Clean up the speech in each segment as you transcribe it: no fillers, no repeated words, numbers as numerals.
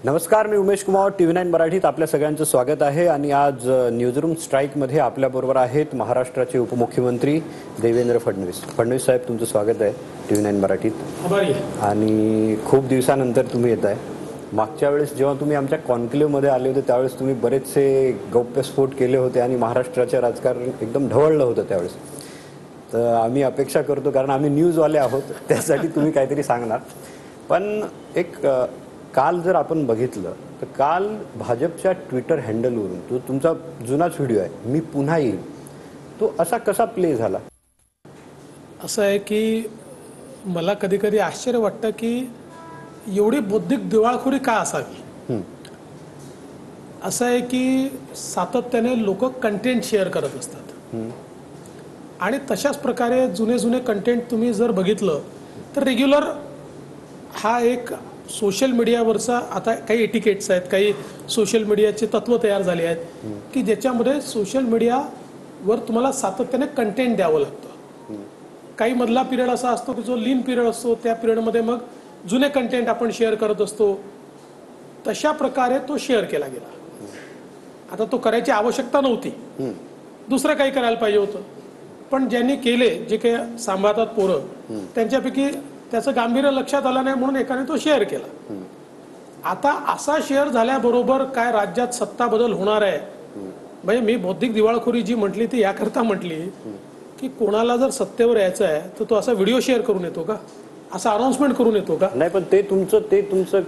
नमस्कार, मी उमेश कुमार, TV9 मराठीत आपल्या सगळ्यांचं स्वागत आहे। आणि आज न्यूजरूम स्ट्राईकमध्ये आपल्याबरोबर आहेत महाराष्ट्राचे उपमुख्यमंत्री देवेंद्र फडणवीस। फडणवीस साहेब, तुमचं स्वागत आहे TV9 मराठीत। आणि खूप दिवसानंतर तुम्ही येत आहे। मागच्या वेळेस जेव्हा तुम्ही आमच्या कॉन्क्लेव्हमध्ये आले होते त्यावेळेस तुम्ही बरेचसे गौप्यस्फोट केले होते आणि महाराष्ट्राचे राजकारण एकदम ढवळलं होतं त्यावेळेस। तर आम्ही अपेक्षा करतो, कारण आम्ही न्यूजवाले आहोत, त्यासाठी तुम्ही काहीतरी सांगणार। पण एक काल जर आपण बघितलं तर काल भाजपच्या ट्विटर हँडलवरून जो तुमचा जुनाच व्हिडिओ आहे, मी पुन्हा येईल, तो असा कसा प्ले झाला? असं आहे की मला कधी कधी आश्चर्य वाटतं की एवढी बौद्धिक दिवाळखोरी का असावी। असं आहे की सातत्याने लोक कंटेंट शेअर करत असतात आणि तशाच प्रकारे जुने कंटेंट तुम्ही जर बघितलं तर रेग्युलर हा एक सोशल मीडियावरचा आता काही एटिकेट्स आहेत, काही सोशल मीडियाचे तत्व तयार झाले आहेत की ज्याच्यामध्ये सोशल मीडियावर तुम्हाला सातत्याने कंटेंट द्यावं लागतं। काही मधला पिरियड असा असतो की जो लीन पिरियड असतो, त्या पिरियडमध्ये मग जुने कंटेंट आपण शेअर करत असतो। तशा प्रकारे तो शेअर केला गेला। आता तो करायची आवश्यकता नव्हती, दुसरं काही करायला पाहिजे होतं, पण ज्यांनी केले, जे काही सांभाळतात पोरं, त्यांच्यापैकी त्याचं गांभीर्य लक्षात आलं नाही म्हणून एकाने तो शेअर केला। आता असा शेअर झाल्याबरोबर काय राज्यात सत्ता बदल होणार आहे? म्हणजे मी बौद्धिक दिवाळखोरी जी म्हटली ती याकरता म्हटली की कोणाला जर सत्तेवर यायचं आहे तर तो असा व्हिडिओ शेअर करून येतो का, असा अनाउन्समेंट करून येतो का? नाही, पण ते तुमचं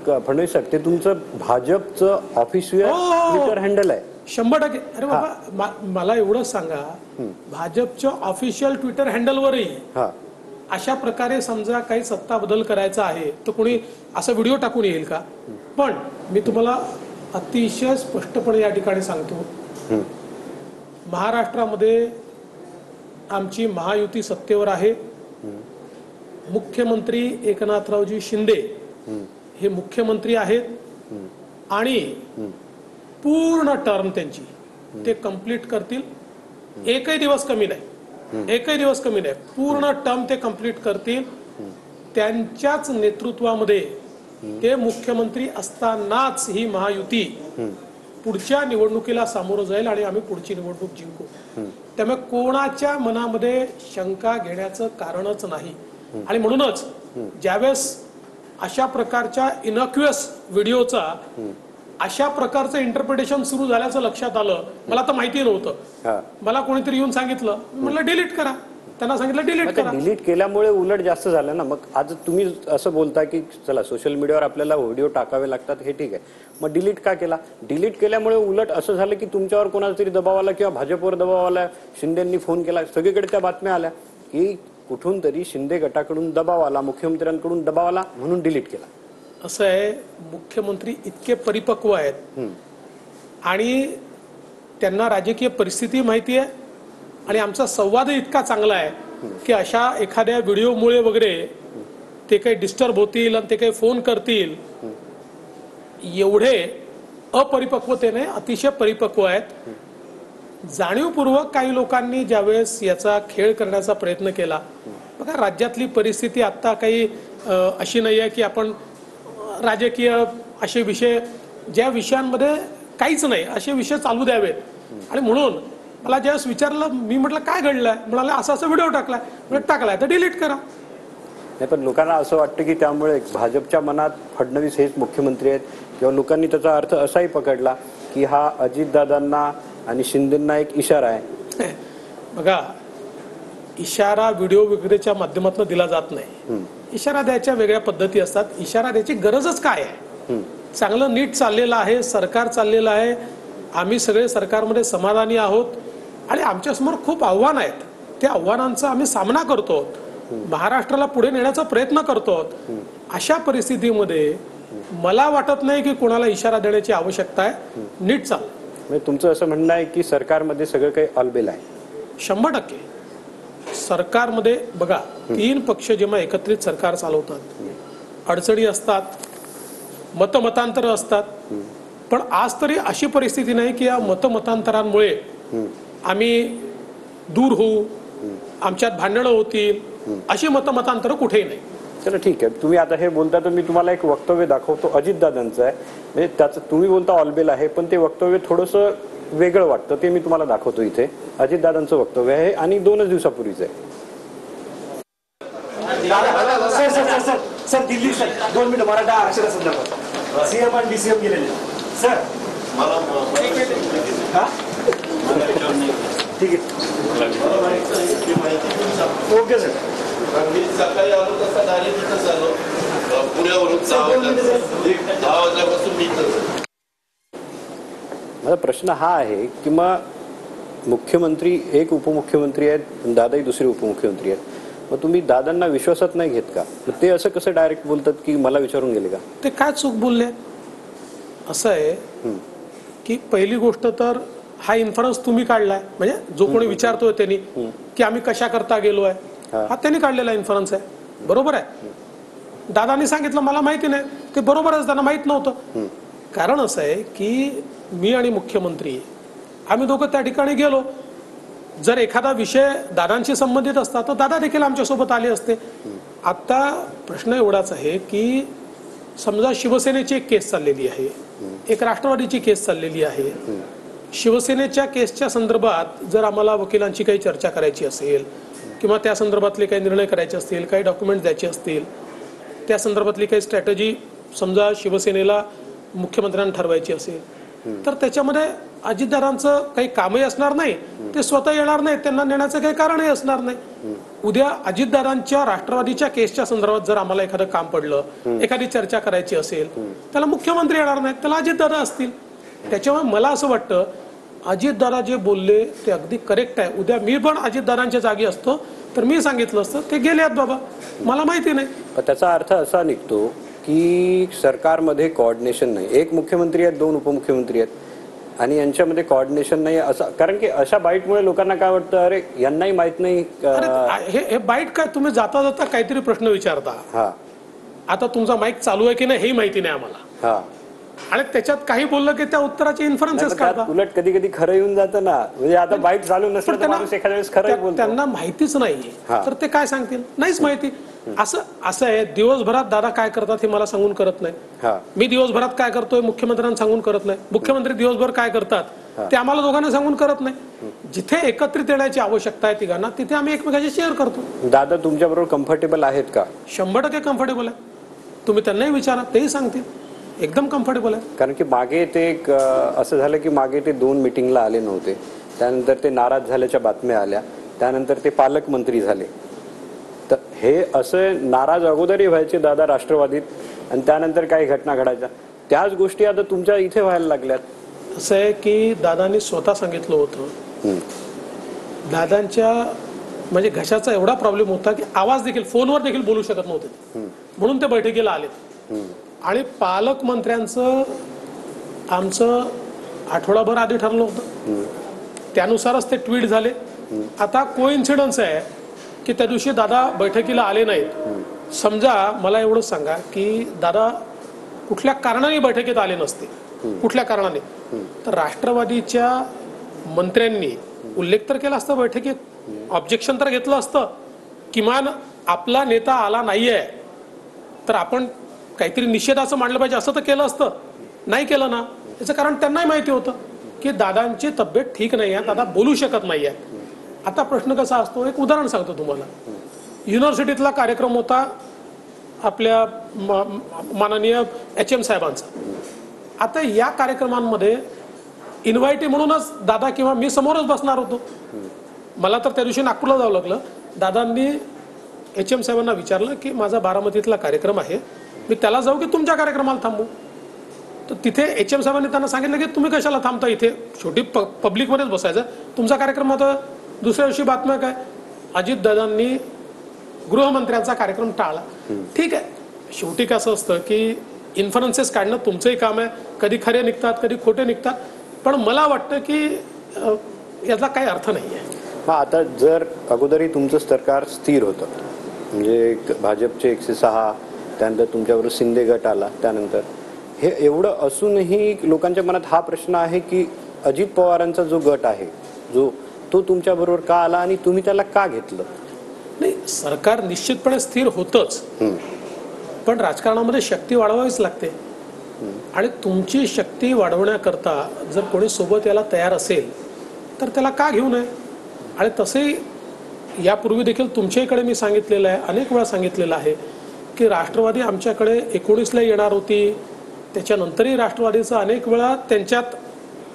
फडणवीस साहेब, ते तुमचं भाजपचं ऑफिशियल ट्विटर हँडल आहे 100%। अरे बाबा, मला एवढं सांगा, भाजपच्या ऑफिशियल ट्विटर हँडलवरही अशा प्रकारे समजा काही सत्ता बदल करायचा आहे तर कोणी असा व्हिडिओ टाकून येईल का? पण मी तुम्हाला अतिशय स्पष्टपणे या ठिकाणी सांगतो, महाराष्ट्रामध्ये आमची महायुती सत्तेवर आहे। मुख्यमंत्री एकनाथरावजी शिंदे हे मुख्यमंत्री आहेत आणि पूर्ण टर्म त्यांची ते कंप्लीट करतील। एकही दिवस कमी नाही, पूर्ण टर्म ते कंप्लीट करतील। त्यांच्याच नेतृत्वामध्ये ते मुख्यमंत्री असतानाच ही महायुती पुढच्या निवडणुकीला सामोरं जाईल आणि आम्ही पुढची निवडणूक जिंकू। त्यामुळे कोणाच्या मनामध्ये शंका घेण्याचं कारणच नाही। आणि म्हणूनच ज्यावेळेस अशा प्रकारच्या इनक्युअस व्हिडिओचा अशा प्रकारचं इंटरप्रिटेशन सुरू झाल्याचं लक्षात आलं, मला तर माहिती नव्हतं। मला कोणीतरी येऊन सांगितलं, म्हटलं डिलीट करा, त्यांना सांगितलं डिलीट करा। डिलीट केल्यामुळे उलट जास्त झालं ना। मग आज तुम्ही असं बोलता की चला सोशल मीडियावर आपल्याला व्हिडिओ टाकावे लागतात, हे ठीक आहे, मग डिलीट का केला? डिलीट केल्यामुळे उलट असं झालं की तुमच्यावर कोणाचा तरी दबाव आला किंवा भाजपवर दबाव आला, शिंदेंनी फोन केला, सगळीकडे त्या बातम्या आल्या की कुठून तरी शिंदे गटाकडून दबाव आला, मुख्यमंत्र्यांकडून दबाव आला म्हणून डिलीट केला। असं आहे, मुख्यमंत्री इतके परिपक्व आहेत आणि त्यांना राजकीय परिस्थिती माहिती आहे आणि आमचा संवाद इतका चांगला आहे की अशा एखाद्या व्हिडिओमुळे वगैरे ते काही डिस्टर्ब होतील आणि ते काही फोन करतील, एवढे अपरिपक्वतेने अतिशय परिपक्व आहेत। जाणीवपूर्वक काही लोकांनी ज्यावेळेस याचा खेळ करण्याचा प्रयत्न केला, बघा राज्यातली परिस्थिती आता काही अशी नाही आहे की आपण राजकीय असे विषय, ज्या विषयांमध्ये काहीच नाही असे विषय चालू द्यावेत। आणि म्हणून मला ज्यावेळेस विचारलं, मी म्हटलं काय घडलंय, म्हणाले असा व्हिडिओ टाकलाय तर डिलीट करा। नाही, पण लोकांना असं वाटतं की त्यामुळे भाजपच्या मनात फडणवीस हेच मुख्यमंत्री आहेत, किंवा लोकांनी त्याचा अर्थ असाही पकडला की हा अजितदादांना आणि शिंदेंना एक इशारा आहे। बघा, इशारा व्हिडिओ वगैरेच्या माध्यमातून दिला जात नाही। इशारा द्यायच्या वेगळ्या पद्धती असतात। इशारा द्यायची गरजच काय आहे? चांगलं नीट चाललेलं आहे, सरकार चाललेलं आहे, आम्ही सगळे सरकारमध्ये समाधानी आहोत आणि आमच्यासमोर खूप आव्हान आहेत, त्या आव्हानांचा आम्ही सामना करतो, महाराष्ट्राला पुढे नेण्याचा प्रयत्न करतो। अशा परिस्थितीमध्ये मला वाटत नाही की कोणाला इशारा देण्याची आवश्यकता आहे, नीट चाल। म्हणजे तुमचं असं म्हणणं आहे की सरकारमध्ये सगळं काही ऑलबेल आहे? 100%। सरकारमध्ये बघा, 3 पक्ष जेव्हा एकत्रित सरकार चालवतात, अडचणी असतात, मतमतांतर असतात, पण आज तरी अशी परिस्थिती नाही की या मतमतांतरांमुळे आम्ही दूर होऊ, आमच्यात भांडणं होतील, अशी मतमतांतर कुठेही नाही। चला ठीक आहे, तुम्ही आता हे बोलता तर मी तुम्हाला एक वक्तव्य दाखवतो अजितदादांचं आहे. म्हणजे त्याचं तुम्ही बोलता ऑलबेल आहे, पण ते वक्तव्य थोडंसं वेगळं वाटतं, ते मी तुम्हाला दाखवतो. इथे अजितदादांचं वक्तव्य आहे आणि 2 दिवसापूर्वीच आहे. Sir Delhi sir 2 minute Maratha आरक्षणासंदर्भात सीएम आणि डीसीएम गेलेले सर. ठीक आहे, ओके सर. मी सकाळी आलो तसा डायरेक्ट इथंच आलो, पुण्यावरून 10 वाजल्यापासून मी इथंच. माझा प्रश्न हा आहे की मग मुख्यमंत्री एक उपमुख्यमंत्री आहेत, दादाही दुसरे उपमुख्यमंत्री आहेत, मग तुम्ही दादांना विश्वासात नाही घेत का? मग ते असं कसं डायरेक्ट बोलतात की मला विचारून गेले का? ते काय चूक बोलले? असं आहे की पहिली गोष्ट तर हा इन्फरन्स तुम्ही काढलाय, म्हणजे जो कोणी विचारतोय त्यांनी की आम्ही कशा करता गेलोय, हा त्यांनी काढलेला इन्फरन्स आहे. बरोबर आहे. दादांनी सांगितलं मला माहिती नाही, ते बरोबरच, त्यांना माहित नव्हतं. कारण असं आहे की मी आणि मुख्यमंत्री आम्ही दोघं त्या ठिकाणी गेलो. जर एखादा विषय दादांशी संबंधित असता तर दादा देखील आमच्यासोबत आले असते. आता प्रश्न एवढाच आहे की समजा शिवसेनेची एक केस चाललेली आहे, एक राष्ट्रवादीची केस चाललेली आहे. शिवसेनेच्या केसच्या संदर्भात जर आम्हाला वकिलांची काही चर्चा करायची असेल किंवा त्या संदर्भातले काही निर्णय करायचे असतील, काही डॉक्युमेंट द्यायचे असतील, त्या संदर्भातली काही स्ट्रॅटेजी समजा शिवसेनेला मुख्यमंत्र्यांना ठरवायची असेल, तर त्याच्यामध्ये अजितदादांचं काही कामही असणार नाही, ते स्वतः येणार नाही, त्यांना नेण्याचं काही कारणही असणार नाही. उद्या अजितदादांच्या राष्ट्रवादीच्या केसच्या संदर्भात जर आम्हाला एखादं काम पडलं, एखादी चर्चा करायची असेल, त्याला मुख्यमंत्री येणार नाहीत, त्याला अजितदादा असतील. त्याच्यामुळे मला असं वाटतं अजितदादा जे बोलले ते अगदी करेक्ट आहे. उद्या मी पण अजितदादांच्या जागी असतो तर मी सांगितलं असतं ते गेले आहेत बाबा, मला माहिती नाही. त्याचा अर्थ असा निघतो की सरकारमध्ये कोऑर्डिनेशन नाही. एक मुख्यमंत्री आहेत, 2 उपमुख्यमंत्री आहेत आणि यांच्यामध्ये कोऑर्डिनेशन नाही असं. कारण की अशा बाईटमुळे लोकांना काय वाटतं, अरे यांनाही माहित नाही. हे बाईट काय, तुम्ही जाता जाता काहीतरी प्रश्न विचारता. हा, आता तुमचा माईक चालू आहे की नाही हे माहिती नाही आम्हाला, हा, आणि त्याच्यात काही बोललं की त्या उत्तराचे इन्फरन्सेस काढतात. उलट कधी कधी खरं येऊन जातं ना. म्हणजे आता बाईट चालू नसतं तर माणूस एखाद्या वेळेस खरं बोलतो. त्यांना माहितीच नाही तर ते काय सांगतील, नाहीच माहिती. असं आहे, दिवसभरात दादा काय करतात हे मला सांगून करत नाही. मी दिवसभरात काय करतोय मुख्यमंत्र्यांना सांगून करत नाही. मुख्यमंत्री दिवसभर काय करतात ते आम्हाला दोघांना सांगून करत नाही. जिथे एकत्रित येण्याची आवश्यकता आहे तिघांना, तिथे आम्ही एकमेकांशी शेअर करतो. दादा तुमच्या बरोबर कम्फर्टेबल आहेत का? 100% कम्फर्टेबल आहे. तुम्ही त्यांनाही विचारा, तेही सांगतील एकदम कम्फर्टेबल आहे. कारण की मागे ते असं झालं की मागे ते 2 मीटिंगला आले नव्हते, त्यानंतर ते नाराज झाल्याच्या बातम्या आल्या, त्यानंतर ते पालकमंत्री झाले. तर हे असं नाराज अगोदरही व्हायचे दादा राष्ट्रवादीत आणि त्यानंतर काही घटना घडायच्या, त्याच गोष्टी आता तुमच्या इथे व्हायला लागल्यात. असं आहे की दादांनी स्वतः सांगितलं होतं, दादांच्या म्हणजे घशाचा एवढा प्रॉब्लेम होता की आवाज देखील फोनवर देखील बोलू शकत नव्हते, म्हणून ते बैठकीला आले. आणि पालकमंत्र्यांचं आमचं आठवडाभर आधी ठरलं होतं, त्यानुसारच ते ट्विट झाले. आता कोइन्सिडन्स आहे की त्या दिवशी दादा बैठकीला आले नाहीत. समजा मला एवढंच सांगा की दादा कुठल्या कारणाने बैठकीत आले नसते, कुठल्या कारणाने, तर राष्ट्रवादीच्या मंत्र्यांनी उल्लेख तर केला असता बैठकीत, ऑब्जेक्शन तर घेतलं असतं, किमान आपला नेता आला नाहीये तर आपण काहीतरी निषेधाचं मांडलं पाहिजे असं तर केलं असतं. नाही केलं ना. याचं कारण त्यांनाही माहिती होतं की दादांची तब्येत ठीक नाही आहे, दादा बोलू शकत नाही आहे. आता प्रश्न कसा असतो, एक उदाहरण सांगतो तुम्हाला. युनिव्हर्सिटीतला कार्यक्रम होता आपल्या माननीय HM साहेबांचा. आता या कार्यक्रमांमध्ये इन्व्हायटी म्हणूनच दादा किंवा मी समोरच बसणार होतो. मला तर त्या दिवशी नागपूरला जावं लागलं. दादांनी HM साहेबांना विचारलं की माझा बारामतीतला कार्यक्रम आहे, मी त्याला जाऊ की तुमच्या कार्यक्रमाला थांबू. तर तिथे HM साहेबांनी त्यांना सांगितलं की तुम्ही कशाला थांबता, इथे छोटी पब्लिकमध्येच बसायचं, तुमचा कार्यक्रम होता. दुसऱ्या दिवशी बातम्या काय, अजितदादांनी गृहमंत्र्यांचा कार्यक्रम टाळला. ठीक आहे, शेवटी कसं असतं की इन्फरन्सेस काढणं तुमचंही काम आहे, कधी खरे निघतात कधी खोटे निघतात, पण मला वाटतं की याचा काही अर्थ नाही आहे. आता जर अगोदरही तुमचं सरकार स्थिर होतं, म्हणजे भाजपचे 106, त्यानंतर तुमच्याबरोबर शिंदे गट आला, त्यानंतर हे एवढं असूनही लोकांच्या मनात हा प्रश्न आहे की अजित पवारांचा जो गट आहे जो तो तुमच्या बरोबर का आला आणि तुम्ही त्याला का घेतलं? नाही, सरकार निश्चितपणे स्थिर होतच, पण राजकारणामध्ये शक्ती वाढवावीच लागते आणि तुमची शक्ती वाढवण्याकरता जर कोणी सोबत याला तयार असेल तर त्याला का घेऊ नये. आणि तसेही यापूर्वी देखील तुमच्याकडे मी सांगितलेलं आहे, अनेक वेळा सांगितलेलं आहे की राष्ट्रवादी आमच्याकडे 19ला येणार होती, त्याच्यानंतरही राष्ट्रवादीचं अनेक वेळा त्यांच्यात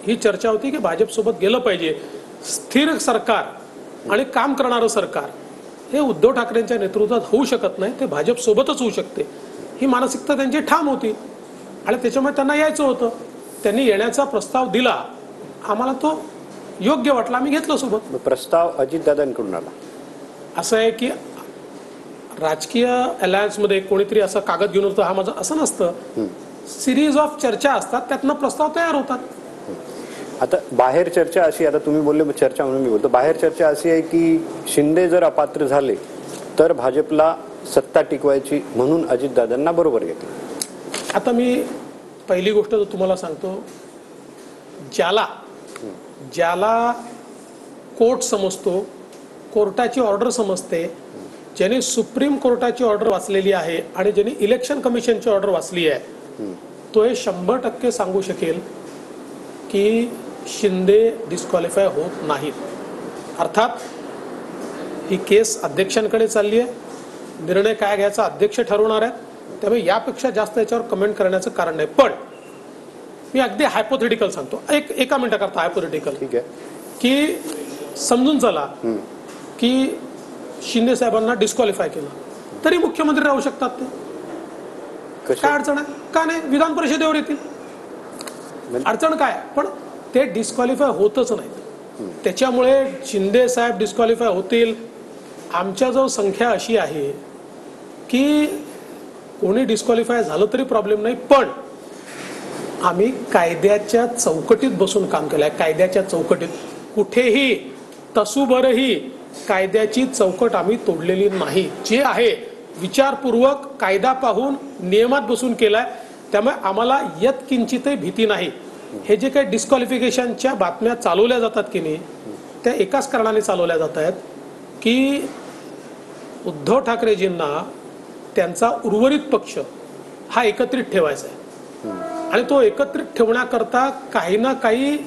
ही चर्चा होती की भाजपसोबत गेलं पाहिजे. स्थिर सरकार आणि काम करणारं सरकार हे उद्धव ठाकरेंच्या नेतृत्वात होऊ शकत नाही, ते भाजपसोबतच होऊ शकते, ही मानसिकता त्यांची ठाम होती आणि त्याच्यामुळे त्यांना यायचं होतं. त्यांनी येण्याचा प्रस्ताव दिला, आम्हाला तो योग्य वाटला, आम्ही घेतलं सोबत. प्रस्ताव अजितदादांकडून आला. असं आहे की राजकीय अलायन्समध्ये कोणीतरी असा कागद घेऊन होतं हा माझं असं नसतं, सिरीज ऑफ चर्चा असतात, त्यातनं प्रस्ताव तयार होतात. आता बाहेर चर्चा अशी, आता तुम्ही बोलले चर्चा म्हणून मी बोलतो, बाहेर चर्चा अशी आहे की शिंदे जर अपात्र झाले तर भाजपला सत्ता टिकवायची म्हणून अजितदादांना बरोबर घेतलं. आता मी पहिली गोष्ट तुम्हाला सांगतो, ज्याला कोर्ट समजतो, कोर्टाची ऑर्डर समजते, ज्याने सुप्रीम कोर्टाची ऑर्डर वाचलेली आहे आणि ज्याने इलेक्शन कमिशनची ऑर्डर वाचली आहे, तो हे 100% सांगू शकेल की शिंदे डिस्क्वालिफाय होत नाहीत. अर्थात ही केस अध्यक्षांकडे चालली आहे, निर्णय काय घ्यायचा अध्यक्ष ठरवणार आहेत, त्यामुळे यापेक्षा जास्त याच्यावर कमेंट करण्याचं कारण नाही. पण मी अगदी हायपोथेटिकल सांगतो, एका मिनिटाकरता हायपोथेटिकल, ठीक आहे, की समजून चला की शिंदे साहेबांना डिस्क्वालिफाय केलं तरी मुख्यमंत्री राहू शकतात. ते काय अडचण आहे? का नाही, विधान परिषदेवर येतील, अडचण काय? पण ते डिस्क्वालिफाय होतच नाही. त्याच्यामुळे शिंदे साहेब डिस्क्वालिफाय होतील. आमच्याजवळ संख्या अशी आहे की कोणी डिस्क्वालिफाय झालं तरी प्रॉब्लेम नाही, पण आम्ही कायद्याच्या चौकटीत बसून काम केलं आहे. कायद्याच्या चौकटीत कुठेही तसूभरही कायद्याची चौकट आम्ही तोडलेली नाही. जे आहे विचारपूर्वक कायदा पाहून नियमात बसून केलाय, त्यामुळे आम्हाला यत्किंचितही भीती नाही. हे जे काही डिस्क्वालिफिकेशनच्या बातम्या चालवल्या जातात की नाही, त्या एकाच कारणाने चालवल्या जात आहेत की उद्धव ठाकरेजींना त्यांचा उर्वरित पक्ष हा एकत्रित ठेवायचा आहे आणि तो एकत्रित ठेवण्याकरता काही ना काही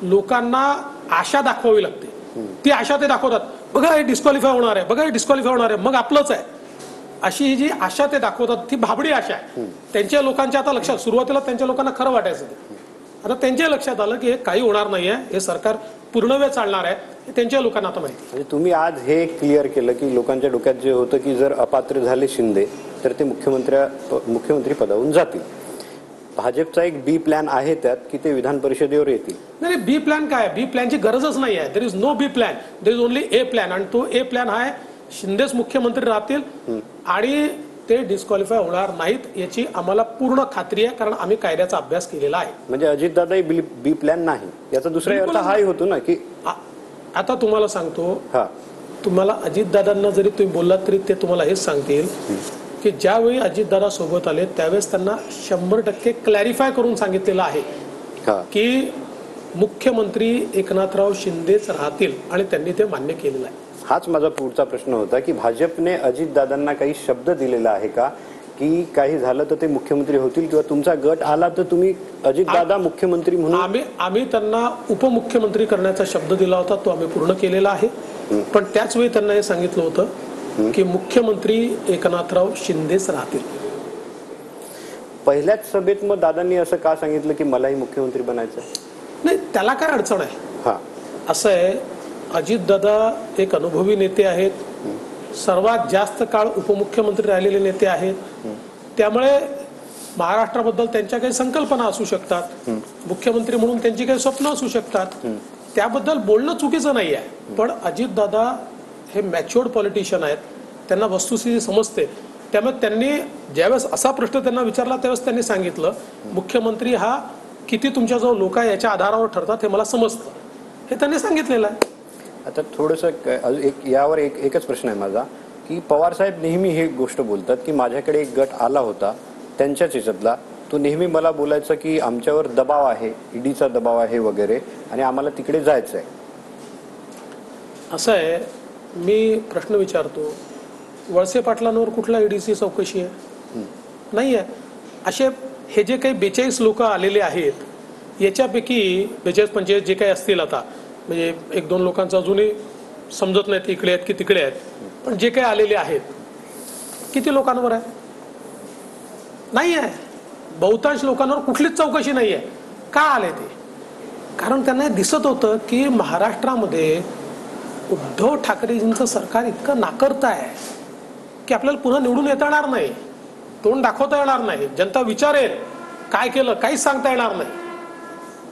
लोकांना आशा दाखवावी लागते. ती आशा ते दाखवतात, बघा हे डिस्क्वालिफाय होणार आहे, बघा हे डिस्क्वालिफाय होणार आहे, मग आपलंच आहे, अशी ही जी आशा ते दाखवतात ती भाबडी आशा आहे. त्यांच्या लोकांच्या आता लक्षात, सुरुवातीला त्यांच्या लोकांना खरं वाटायचं, आता त्यांच्या लक्षात आलं की हे काही होणार नाहीये, हे सरकार पूर्ण वेळ चालणार आहे, हे त्यांच्या लोकांना आता माहिती. म्हणजे तुम्ही आज हे क्लिअर केलं की लोकांच्या डोक्यात जे होतं की जर अपात्र झाले शिंदे तर ते मुख्यमंत्री पदावरून जातील. भाजपचा एक बी प्लॅन आहे त्यात की ते विधान परिषदेवर येतील. नाही, बी प्लॅन काय? बी प्लॅनची गरजच नाही आहे. There is no B plan, there is only a plan. आणि तो ए प्लॅन आहे शिंदेच मुख्यमंत्री राहतील आणि ते डिस्क्वालिफाय होणार नाहीत याची आम्हाला पूर्ण खात्री आहे, कारण आम्ही कायद्याचा अभ्यास केलेला आहे. म्हणजे अजितदादाही बी प्लॅन नाही, याचा दुसरा अर्थ हाही होतो ना की आता तुम्हाला सांगतो, तुम्हाला अजितदादांना जरी तुम्ही बोललात तरी ते तुम्हाला हेच सांगतील की ज्यावेळी अजितदादा सोबत आले त्यावेळेस त्यांना 100% क्लॅरिफाय करून सांगितलेलं आहे की मुख्यमंत्री एकनाथराव शिंदेच राहतील आणि त्यांनी ते मान्य केलेलं आहे. हाच माझा पुढचा प्रश्न होता की भाजपने अजितदादांना काही शब्द दिलेला आहे का की काही झालं तर ते मुख्यमंत्री होतील किंवा तुमचा गट आला तर तुम्ही अजितदादा मुख्यमंत्री म्हणून? आम्ही त्यांना उपमुख्यमंत्री करण्याचा शब्द दिला होता, तो आम्ही पूर्ण केलेला आहे. पण त्याच वेळी त्यांना हे सांगितलं होतं की मुख्यमंत्री एकनाथराव शिंदेच राहतील. पहिल्याच सभेत मग दादांनी असं का सांगितलं की मलाही मुख्यमंत्री बनायचं? नाही, त्याला काय अडचण आहे? असं आहे, अजितदादा एक अनुभवी नेते आहेत, सर्वात जास्त काळ उपमुख्यमंत्री राहिलेले नेते आहेत, त्यामुळे महाराष्ट्राबद्दल त्यांच्या काही संकल्पना असू शकतात, मुख्यमंत्री म्हणून त्यांची काही स्वप्न असू शकतात, त्याबद्दल बोलणं चुकीचं नाही आहे. पण अजितदादा हे मॅच्युअर्ड पॉलिटिशियन आहेत, त्यांना वस्तुस्थिती समजते. त्यामुळे त्यांनी ज्यावेळेस असा प्रश्न त्यांना विचारला त्यावेळेस त्यांनी सांगितलं मुख्यमंत्री हा किती तुमच्याजवळ लोक आहे याच्या आधारावर ठरतात हे मला समजतं, हे त्यांनी सांगितलेलं आहे. आता थोडंसं यावर एकच प्रश्न आहे माझा की पवार साहेब नेहमी हे गोष्ट बोलतात की माझ्याकडे एक गट आला होता त्यांच्याच ह्याच्यातला, तो नेहमी मला बोलायचा की आमच्यावर दबाव आहे, ईडीचा दबाव आहे वगैरे आणि आम्हाला तिकडे जायचं आहे. असं आहे, मी प्रश्न विचारतो वळसे पाटलांवर कुठला ईडीची चौकशी आहे? नाही आहे. असे हे जे काही 42 लोक आलेले आहेत याच्यापैकी 42-45 जे काही असतील आता, म्हणजे 1-2 लोकांचं अजूनही समजत नाहीत इकडे आहेत की तिकडे आहेत, पण जे काही आलेले आहेत किती लोकांवर आहे? नाही आहे. बहुतांश लोकांवर कुठलीच चौकशी नाही आहे. का आले ते? कारण त्यांना दिसत होतं की महाराष्ट्रामध्ये उद्धव ठाकरेजींचं सरकार इतकं नाकर्ता आहे की आपल्याला पुन्हा निवडून येता येणार नाही, तोंड दाखवता येणार नाही, जनता विचारेल काय केलं काहीच सांगता येणार नाही,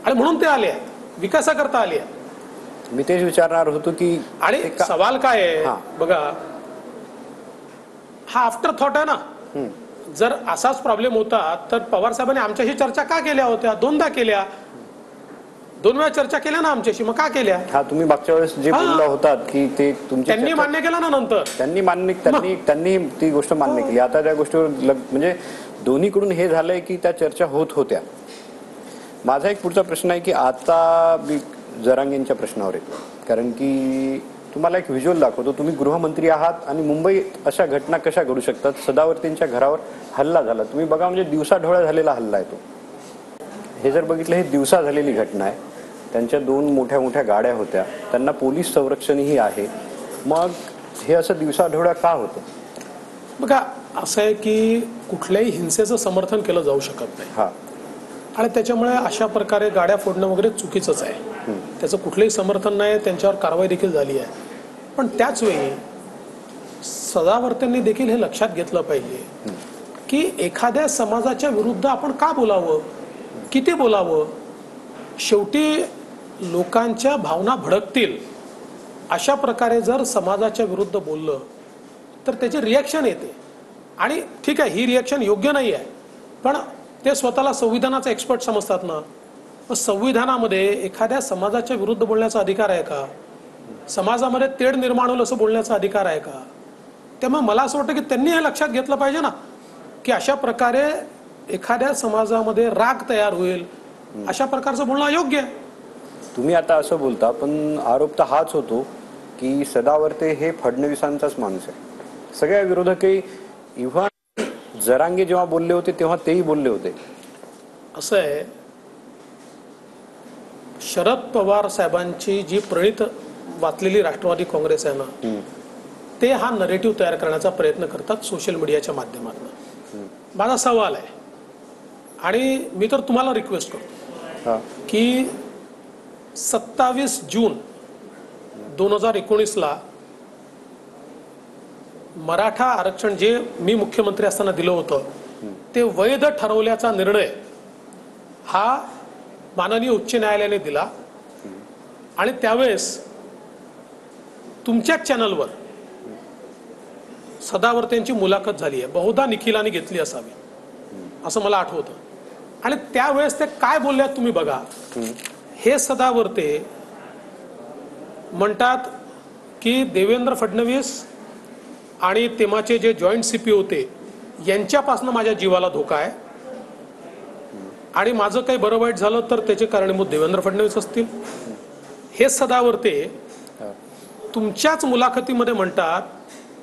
आणि म्हणून ते आले आहेत, विकासाकरता आले आहेत. मी तेच विचारणार होतो की आणि सवाल काय आहे बघा, हा आफ्टर थॉट आहे ना. जर असाच प्रॉब्लेम होता तर पवार साहेबांनी आमच्याशी चर्चा का केल्या होत्या? 2दा केल्या, 2 वेळा चर्चा केल्या ना आमच्याशी, मग का केल्या? हा, तुम्ही मागच्या वेळेस जे बोलला होतात की ते त्यांनी मान्य केलं ना. नंतर त्यांनी ती गोष्ट मान्य केली. आता त्या गोष्टीवर म्हणजे दोन्हीकडून हे झालंय की त्या चर्चा होत होत्या. माझा एक पुढचा प्रश्न आहे की आता मी जरांगेंच्या प्रश्नावर येतो, कारण की तुम्हाला एक व्हिज्युअल दाखवतो. तुम्ही गृहमंत्री आहात आणि मुंबईत अशा घटना कशा घडू शकतात? सदावर्तींच्या घरावर हल्ला झाला, तुम्ही बघा, म्हणजे दिवसाढोळ्या झालेला हल्ला आहे तो. हे जर बघितलं, हे दिवसा झालेली घटना आहे. त्यांच्या 2 मोठ्या मोठ्या गाड्या होत्या, त्यांना पोलीस संरक्षणही आहे. मग हे असं दिवसाढोळ्या का होतं? बघा, असं आहे की कुठल्याही हिंसेचं समर्थन केलं जाऊ शकत नाही. आणि त्याच्यामुळे अशा प्रकारे गाड्या फोडणं वगैरे चुकीचंच आहे. त्याचं कुठलंही समर्थन नाही, त्यांच्यावर कारवाई देखील झाली आहे. पण त्याच वेळी सदावर्तेंनी देखील हे लक्षात घेतलं पाहिजे की एखाद्या समाजाच्या विरुद्ध आपण का बोलावं, किती बोलावं? शेवटी लोकांच्या भावना भडकतील. अशा प्रकारे जर समाजाच्या विरुद्ध बोललं तर त्याची रिॲक्शन येते. आणि ठीक आहे, ही रिॲक्शन योग्य नाही आहे, पण ते स्वतःला संविधानाचा एक्सपर्ट समजतात ना. मग संविधानामध्ये एखाद्या समाजाच्या विरुद्ध बोलण्याचा अधिकार आहे का? समाजामध्ये तेढ निर्माण होईल असं बोलण्याचा अधिकार आहे का? त्यामुळे मला असं वाटतं की त्यांनी हे लक्षात घेतलं पाहिजे ना की अशा प्रकारे एखाद्या समाजामध्ये राग तयार होईल, अशा प्रकारचं बोलणं अयोग्य आहे. तुम्ही आता असं बोलता, पण आरोप तर हाच होतो की सदावर्ते हे फडणवीसांचाच माणूस आहे. सगळ्या विरोधकही, इव्हन जरांगे जेव्हा बोलले होते तेव्हा तेही बोलले होते. असं आहे, शरद पवार साहेबांची जी प्रणित वाचलेली राष्ट्रवादी काँग्रेस आहे ना, ते हा नरेटिव्ह तयार करण्याचा प्रयत्न करतात सोशल मीडियाच्या माध्यमातून. माझा सवाल आहे, आणि मी तर तुम्हाला रिक्वेस्ट करतो की 27 जून 2019ला मराठा आरक्षण जे मी मुख्यमंत्री असताना दिलं होतं ते वैध ठरवल्याचा निर्णय हा माननीय उच्च न्यायालयाने दिला. आणि त्यावेळेस तुमच्याच चॅनलवर सदावर्तेंची मुलाखत झाली आहे, बहुधा निखिलाने घेतली असावी असं मला आठवतं. आणि त्यावेळेस ते काय बोलल्यात तुम्ही बघा. हे सदावर्ते म्हणतात की देवेंद्र फडणवीस आणि तेव्हाचे जे जॉईंट सीपी होते यांच्यापासून माझ्या जीवाला धोका आहे, आणि माझं काही बरं वाईट झालं तर त्याचे कारणीभूत देवेंद्र फडणवीस असतील. हे सदावर्ते तुमच्याच मुलाखतीमध्ये म्हणतात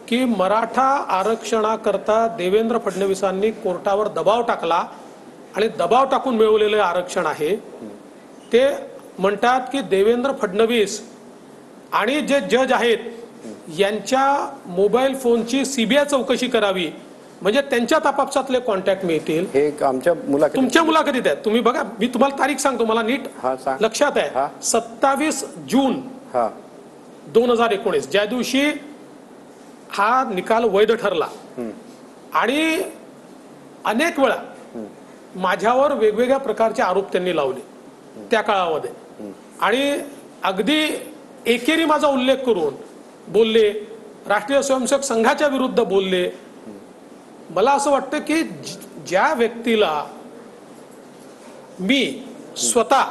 की मराठा आरक्षणाकरता देवेंद्र फडणवीसांनी कोर्टावर दबाव टाकला आणि दबाव टाकून मिळवलेलं आरक्षण आहे. ते म्हणतात की देवेंद्र फडणवीस आणि जे जज आहेत यांच्या मोबाईल फोनची सीबीआय चौकशी करावी, म्हणजे त्यांच्या तपासातले कॉन्टॅक्ट मिळतील. हे आमच्या तुमच्या मुलाखतीत आहे, तुम्ही बघा. मी तुम्हाला तारीख सांगतो, मला नीट लक्षात आहे. 27 जून 2019, ज्या दिवशी हा निकाल वैध ठरला. आणि अनेक वेळा माझ्यावर वेगवेगळ्या प्रकारचे आरोप त्यांनी लावले त्या काळामध्ये, आणि अगदी एकेरी माझा उल्लेख करून बोलले, राष्ट्रीय स्वयंसेवक संघाच्या विरुद्ध बोलले. मला असं वाटतं की ज्या व्यक्तीला मी स्वतः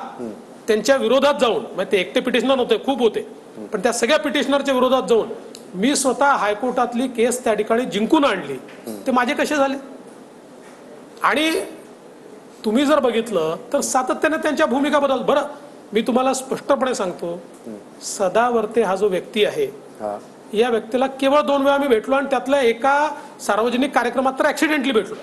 त्यांच्या विरोधात जाऊन, म्हणजे ते एकटे पिटिशनर नव्हते, खूप होते, पण त्या सगळ्या पिटिशनरच्या विरोधात जाऊन मी स्वतः हायकोर्टातली केस त्या ठिकाणी जिंकून आणली, ते माझे कसे झाले? आणि तुम्ही जर बघितलं तर सातत्याने त्यांच्या भूमिका बदल. बरं, मी तुम्हाला स्पष्टपणे सांगतो, सदावर्ते हा जो व्यक्ती आहे या व्यक्तीला केवळ 2 वेळा मी भेटलो आणि त्यातल्या एका सार्वजनिक कार्यक्रमात तर ऍक्सिडेंटली भेटलो.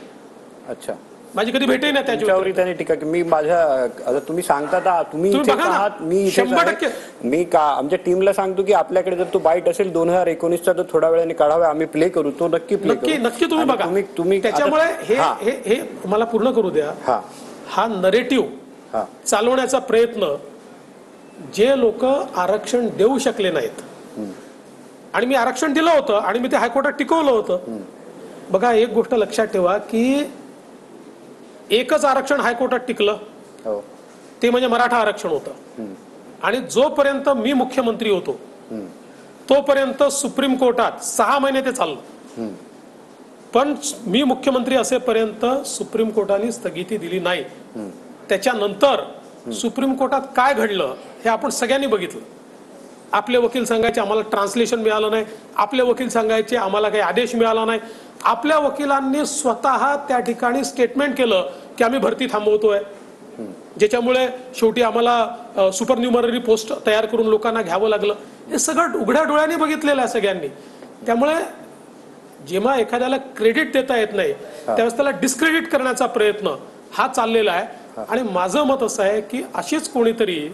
अच्छा, माझी कधी भेटही नाही त्याच्यावर त्याच्यावर. त्याने टीका केली. मी माझ्या आता तुम्ही सांगता तुम्ही तुम्ही इथेच बघा ना, आहात, मी इथेच 100% आहे. मी का आमच्या टीमला सांगतो की आपल्याकडे जर तो बाईट असेल 2019चा तर थोड्या वेळाने काढावा, आम्ही प्ले करू, तो नक्की प्ले नक्की करू. नक्की तुम्ही आणि बघा. तुम्ही त्याच्यामुळे हा, हे मला पूर्ण करू द्या. हा नरेटिव्ह हा, चालवण्याचा प्रयत्न जे लोक आरक्षण देऊ शकले नाहीत, आणि मी आरक्षण दिलं होतं आणि मी ते हायकोर्टात टिकवलं होतं. बघा, एक गोष्ट लक्षात ठेवा की एकच आरक्षण हायकोर्टात टिकलं, हो, ते म्हणजे मराठा आरक्षण होतं. आणि जोपर्यंत मी मुख्यमंत्री होतो तोपर्यंत सुप्रीम कोर्टात 6 महिने ते चाललं. पण मी मुख्यमंत्री असेपर्यंत सुप्रीम कोर्टाने स्थगिती दिली नाही. त्याच्यानंतर सुप्रीम कोर्टात काय घडलं हे आपण सगळ्यांनी बघितलं. आपले वकील सांगायचे आम्हाला ट्रान्सलेशन मिळालं नाही, आपले वकील सांगायचे आम्हाला काही आदेश मिळाला नाही. आपल्या वकिलांनी स्वतः त्या ठिकाणी स्टेटमेंट केलं की आम्ही भरती थांबवतोय, ज्याच्यामुळे शेवटी आम्हाला सुपरन्युमररी पोस्ट तयार करून लोकांना घ्यावं लागलं. हे सगळं उघड्या डोळ्यांनी बघितलेलं आहे सगळ्यांनी. त्यामुळे जेव्हा एखाद्याला क्रेडिट देता येत नाही त्यावेळेस त्याला डिस्क्रेडिट करण्याचा प्रयत्न हा चाललेला आहे. आणि माझं मत असं आहे की अशीच कोणीतरी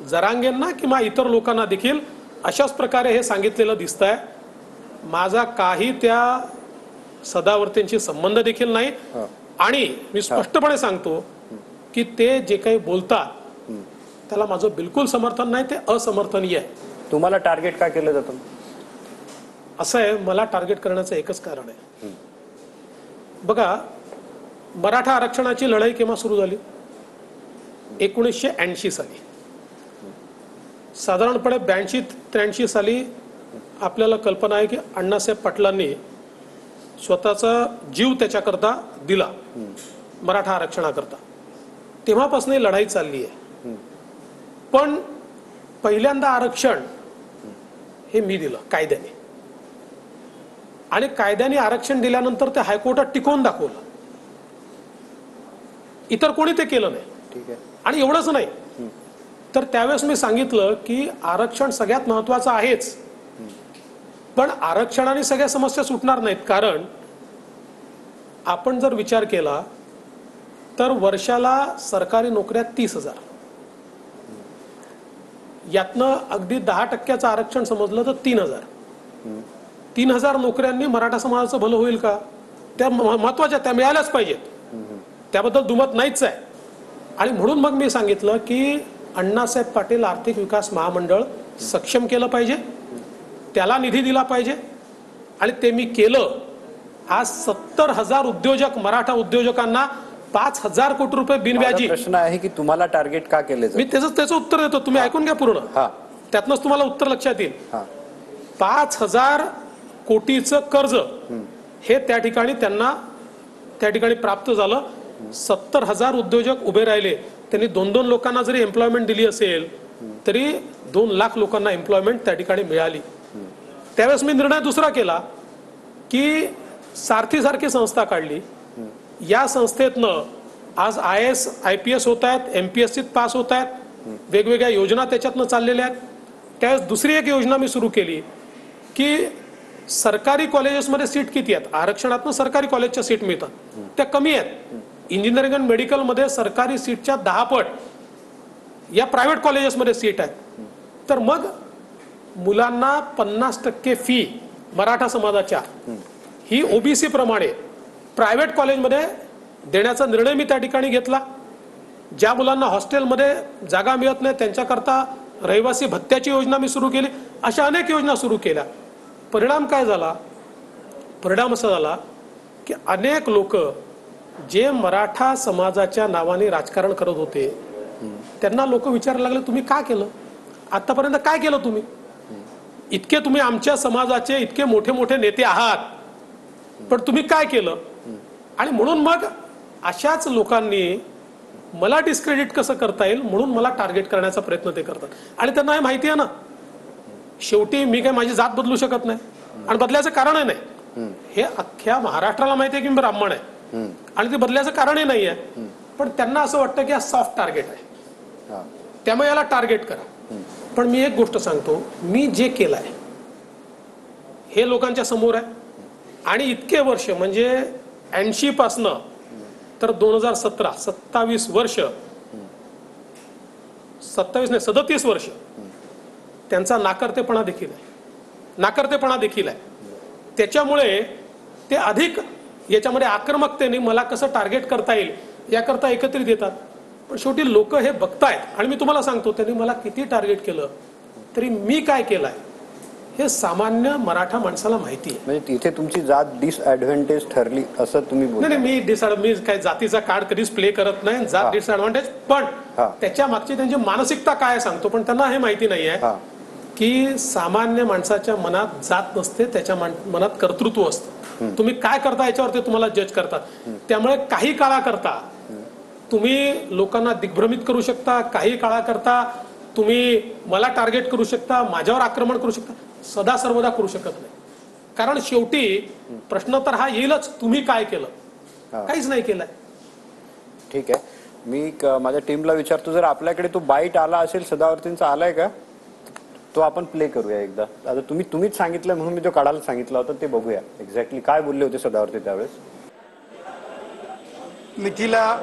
जरांगेंना किंवा इतर लोकांना देखील अशाच प्रकारे हे सांगितलेलं दिसतंय. माझा काही त्या सदावर्तींशी संबंध देखील नाही. आणि मी स्पष्टपणे सांगतो की ते जे काही बोलतात त्याला माझं बिलकुल समर्थन नाही, ते असमर्थनीय आहे. तुम्हाला टार्गेट का केलं जातं? असं आहे, मला टार्गेट करण्याचं एकच कारण आहे. बघा, मराठा आरक्षणाची लढाई केव्हा सुरू झाली? 1980 साली. साधारणपणे 82-83 साली आपल्याला कल्पना आहे की अण्णासाहेब पाटलांनी स्वतःचा जीव त्याच्याकरता दिला, मराठा आरक्षणाकरता. तेव्हापासून ही लढाई चालली आहे. पण पहिल्यांदा आरक्षण हे मी दिलं कायद्याने, आणि कायद्याने आरक्षण दिल्यानंतर ते हायकोर्टात टिकवून दाखवलं. इतर कोणी ते केलं नाही. ठीक आहे. आणि एवढंच नाही तर त्यावेळेस मी सांगितलं की आरक्षण सगळ्यात महत्वाचं आहेच, पण आरक्षणाने सगळ्या समस्या सुटणार नाहीत. कारण आपण जर विचार केला तर वर्षाला सरकारी नोकऱ्या 30,000, यातनं अगदी 10% आरक्षण समजलं तर 3,000. 3,000 नोकऱ्यांनी मराठा समाजाचं भलं होईल का? त्या महत्वाच्या, त्या मिळाल्याच पाहिजेत, त्याबद्दल दुमत नाहीच आहे. आणि म्हणून मग मी सांगितलं की अण्णासाहेब पाटील आर्थिक विकास महामंडळ सक्षम केलं पाहिजे, त्याला निधी दिला पाहिजे, आणि ते मी केलं. आज 70,000 उद्योजक, मराठा उद्योजकांना 5,000 कोटी रुपये बिनव्याजी. प्रश्न आहे की तुम्हाला टार्गेट का केले? मी त्याचं उत्तर देतो, तुम्ही ऐकून घ्या पूर्ण, त्यातनंच तुम्हाला उत्तर लक्षात येईल. 5,000 कोटीचं कर्ज हे त्या ठिकाणी त्यांना त्या ठिकाणी प्राप्त झालं. 70,000 उद्योजक उभे राहिले. त्यांनी 2-2 लोकांना जरी एम्प्लॉयमेंट दिली असेल तरी 2 लाख लोकांना एम्प्लॉयमेंट त्या ठिकाणी मिळाली. त्यावेळेस मी निर्णय दुसरा केला की सारथी सारखी संस्था काढली. या संस्थेतनं आज IAS IPS होत आहेत, MPSCत पास होत आहेत, वेगवेगळ्या योजना त्याच्यातनं चाललेल्या आहेत. त्यावेळेस दुसरी एक योजना मी सुरू केली की सरकारी कॉलेजेसमध्ये सीट किती आहेत? आरक्षणातनं सरकारी कॉलेजच्या सीट मिळतात, त्या कमी आहेत. इंजिनिअरिंग आणि मेडिकलमध्ये सरकारी सीटच्या 10 पट या प्रायव्हेट कॉलेजेसमध्ये सीट आहेत. तर मग मुलांना 50% फी मराठा समाजाच्या ही OBC प्रमाणे प्रायव्हेट कॉलेजमध्ये देण्याचा निर्णय मी त्या ठिकाणी घेतला. ज्या मुलांना हॉस्टेलमध्ये जागा मिळत नाही त्यांच्याकरता रहिवासी भत्त्याची योजना मी सुरू केली. अशा अनेक योजना सुरू केल्या. परिणाम काय झाला? परिणाम असा झाला की अनेक लोक जे मराठा समाजाच्या नावाने राजकारण करत होते त्यांना लोक विचारायला लागले, तुम्ही का केलं? आतापर्यंत काय केलं तुम्ही? इतके तुम्ही आमच्या समाजाचे इतके मोठे मोठे नेते आहात, पण तुम्ही काय केलं? आणि म्हणून मग अशाच लोकांनी मला डिस्क्रेडिट कसं करता येईल म्हणून मला टार्गेट करण्याचा प्रयत्न ते करतात. आणि त्यांना हे माहिती आहे ना, शेवटी मी काय माझी जात बदलू शकत नाही आणि बदलायचं कारणही नाही. हे अख्ख्या महाराष्ट्राला माहिती आहे की मी ब्राह्मण आहे आणि ते बदलायचं कारणही नाही आहे. पण त्यांना असं वाटतं की हा सॉफ्ट टार्गेट आहे, त्यामुळे याला टार्गेट करा. पण मी एक गोष्ट सांगतो, मी जे केलंय हे लोकांच्या समोर आहे. आणि इतके वर्ष म्हणजे 80 पासनं तर 2017 27 वर्ष 37 वर्ष त्यांचा नाकर्तेपणा देखील आहे. त्याच्यामुळे ते अधिक याच्यामध्ये आक्रमकतेने मला कसं टार्गेट करता येईल याकरता एकत्रित येतात. पण शेवटी लोक हे बघतायत आणि मी तुम्हाला सांगतो त्यांनी मला किती टार्गेट केलं तरी मी काय केलंय हे सामान्य मराठा माणसाला माहिती आहे. म्हणजे तिथे तुमची जात डिसएडव्हान्टेज ठरली असं तुम्ही बोलता? नाही, मी काय जातीचा कार्ड कधीच प्ले करत नाही. जात डिसएडव्हान्टेज, पण त्याच्या मागची त्यांची मानसिकता काय सांगतो. पण त्यांना हे माहिती नाहीये की सामान्य माणसाच्या मनात जात नसते, त्याच्या मनात कर्तृत्व असतं. तुम्ही काय करता याच्यावर ते तुम्हाला जज करतात. त्यामुळे काही काळाकरता तुम्ही लोकांना दिग्भ्रमित करू शकता, काही काळाकरता तुम्ही मला टार्गेट करू शकता, माझ्यावर आक्रमण करू शकता, सदा सर्वदा करू शकत नाही. कारण शेवटी प्रश्न तर हा येईलच, तुम्ही काय केलं? काहीच नाही केलंय. ठीक आहे, मी माझ्या टीमला विचारतो, जर आपल्याकडे तो बाईट आला असेल सदावर्तींचा, आलाय का तो? आपण प्ले करूया एकदा. आता तुम्हीच सांगितलं म्हणून मी तो काढायला सांगितलं होतं, ते बघूया एक्झॅक्टली काय बोलले होते सदावर्ती त्यावेळेस. निखिला,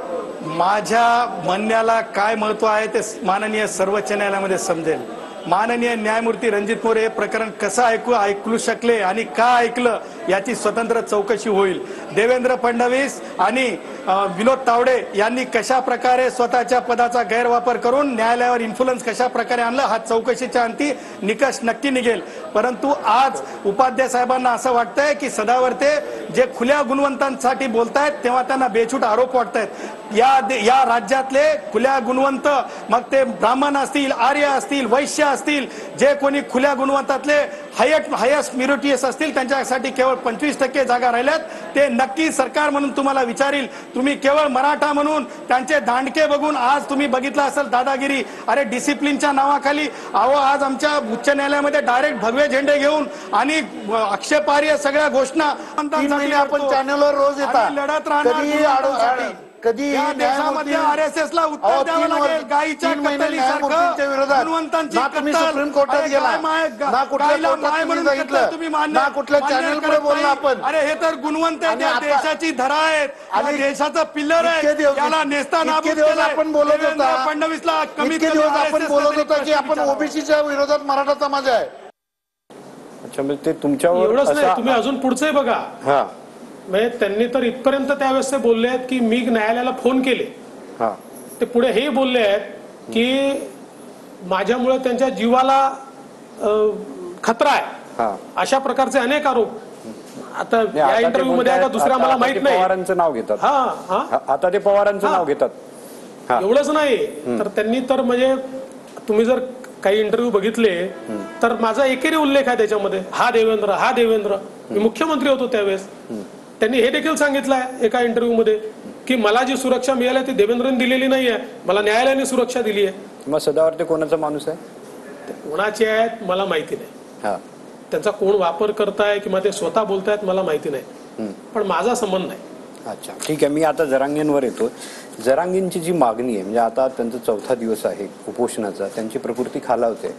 माझ्या म्हणण्याला काय महत्व आहे ते माननीय सर्वोच्च न्यायालयामध्ये समजेल. माननीय न्यायमूर्ती रणजित मोरे हे प्रकरण कसं ऐकू शकले आणि का ऐकलं याची स्वतंत्र चौकशी होईल. देवेंद्र फडणवीस आणि विनोद तावडे यांनी कशा प्रकारे स्वतःच्या पदाचा गैरवापर करून न्यायालयावर इन्फ्लुएन्स कशा प्रकारे आणलं हा चौकशीच्या अंती निकष नक्की निघेल. परंतु आज उपाध्याय साहेबांना असं वाटतंय की सदावर्ते जे खुल्या गुणवंतांसाठी बोलतायत तेव्हा त्यांना बेछूट आरोप वाटतायत. या राज्यातले खुल्या गुणवंत, मग ते ब्राह्मण असतील, आर्य असतील, वैश्य असतील, जे कोणी खुल्या गुणवंतातले हायस्ट मेरिटियस असतील त्यांच्यासाठी केवळ 25% जागा राहिल्यात. ते नक्की सरकार म्हणून तुम्हाला विचारील. तुम्ही केवळ मराठा म्हणून त्यांचे दांडके बघून आज तुम्ही बघितलं असेल दादागिरी. अरे डिसिप्लिनच्या नावाखाली आज आमच्या उच्च न्यायालयामध्ये डायरेक्ट भगवे झेंडे घेऊन आणि आक्षेपार्ह सगळ्या घोषणा आपण चॅनलवर रोज येतात, लढत राहणार. कधी देशामध्ये आरएसएसला उत्तर द्यावं लागेल. गायीच्या न्यायमूर्तींच्या विरोधात ना तुम्ही सुप्रीम कोर्टात गेला, ना कुठल्या कोर्टात तुम्ही सांगितलं, ना कुठल्या चॅनल पुढे बोलला आपण. अरे हे तर गुणवंत देशाची धरा आहेत आणि देशाचं पिल्लर आहे. याला नेस्ता आपण बोलत होता, फडणवीसला कमी दिवस आपण बोलत होता की आपण ओबीसीच्या विरोधात मराठा समाज आहे. अच्छा, म्हणजे ते तुमच्यावर एवढंच नाही, तुम्ही अजून पुढचंही बघा. म्हणजे त्यांनी तर इथपर्यंत त्यावेळेस ते बोलले आहेत की मी न्यायालयाला फोन केले. ते पुढे हे बोलले आहेत की माझ्यामुळे त्यांच्या जीवाला खतरा आहे. अशा प्रकारचे अनेक आरोप आता या इंटरव्ह्यू मध्ये आहे का दुसऱ्या मला माहित नाही. पवारांचं नाव घेतात. आता ते पवारांचं नाव घेतात. एवढंच नाही तर त्यांनी तर म्हणजे तुम्ही जर काही इंटरव्ह्यू बघितले तर माझा एकेरी उल्लेख आहे त्याच्यामध्ये. हा देवेंद्र मी मुख्यमंत्री होतो त्यावेळेस. त्यांनी हे देखील सांगितलंय एका इंटरव्ह्यू मध्ये की मला जी सुरक्षा मिळाली ती देवेंद्रने दिलेली नाहीये, मला न्यायालयाने सुरक्षा दिली आहे. मग सदावर्ते कोणाचा माणूस आहे? ते कोणाचे आहेत मला माहिती नाही. त्यांचा कोण वापर करताय किंवा ते स्वतः बोलतायत मला माहिती नाही, पण माझा संबंध नाही. अच्छा, ठीक आहे. मी आता जरांगेंवर येतो. जरांगेंची जी मागणी आहे, म्हणजे आता त्यांचा 4था दिवस आहे उपोषणाचा, त्यांची प्रकृती खालावते.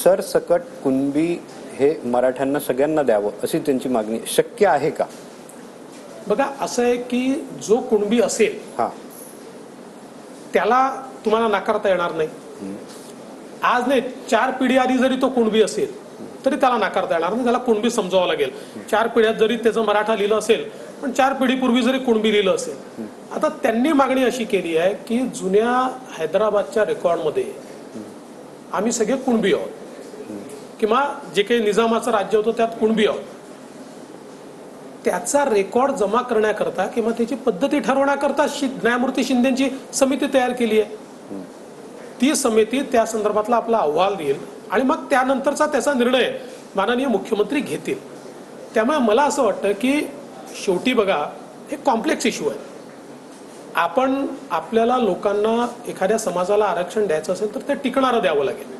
सरसकट कुणबी हे मराठ्यांना सगळ्यांना द्यावं अशी त्यांची मागणी शक्य आहे का? बघा, असं आहे की जो कुणबी असेल त्याला तुम्हाला नाकारता येणार नाही. आज नाही, 4 पिढी आधी जरी तो कुणबी असेल तरी त्याला नाकारता येणार नाही. त्याला कुणबी समजावं लागेल. 4 पिढ्यात जरी त्याचं मराठा लिहिलं असेल पण 4 पिढीपूर्वी जरी कुणबी लिहिलं असेल. आता त्यांनी मागणी अशी केली आहे की जुन्या हैदराबादच्या रेकॉर्डमध्ये आम्ही सगळे कुणबी आहोत किंवा जे काही निजामाचं राज्य होतं त्यात कुणबी आहोत. त्याचा रेकॉर्ड जमा करण्याकरता किंवा त्याची पद्धती ठरवण्याकरता न्यायमूर्ती शिंदेची समिती तयार केली आहे. ती समिती त्या संदर्भातला आपला अहवाल देईल आणि मग त्यानंतरचा त्याचा निर्णय माननीय मुख्यमंत्री घेतील. त्यामुळे मला असं वाटतं की शेवटी बघा, हे कॉम्प्लेक्स इश्यू आहे. आपल्याला लोकांना एखाद्या समाजाला आरक्षण द्यायचं असेल तर ते टिकणारं द्यावं लागेल.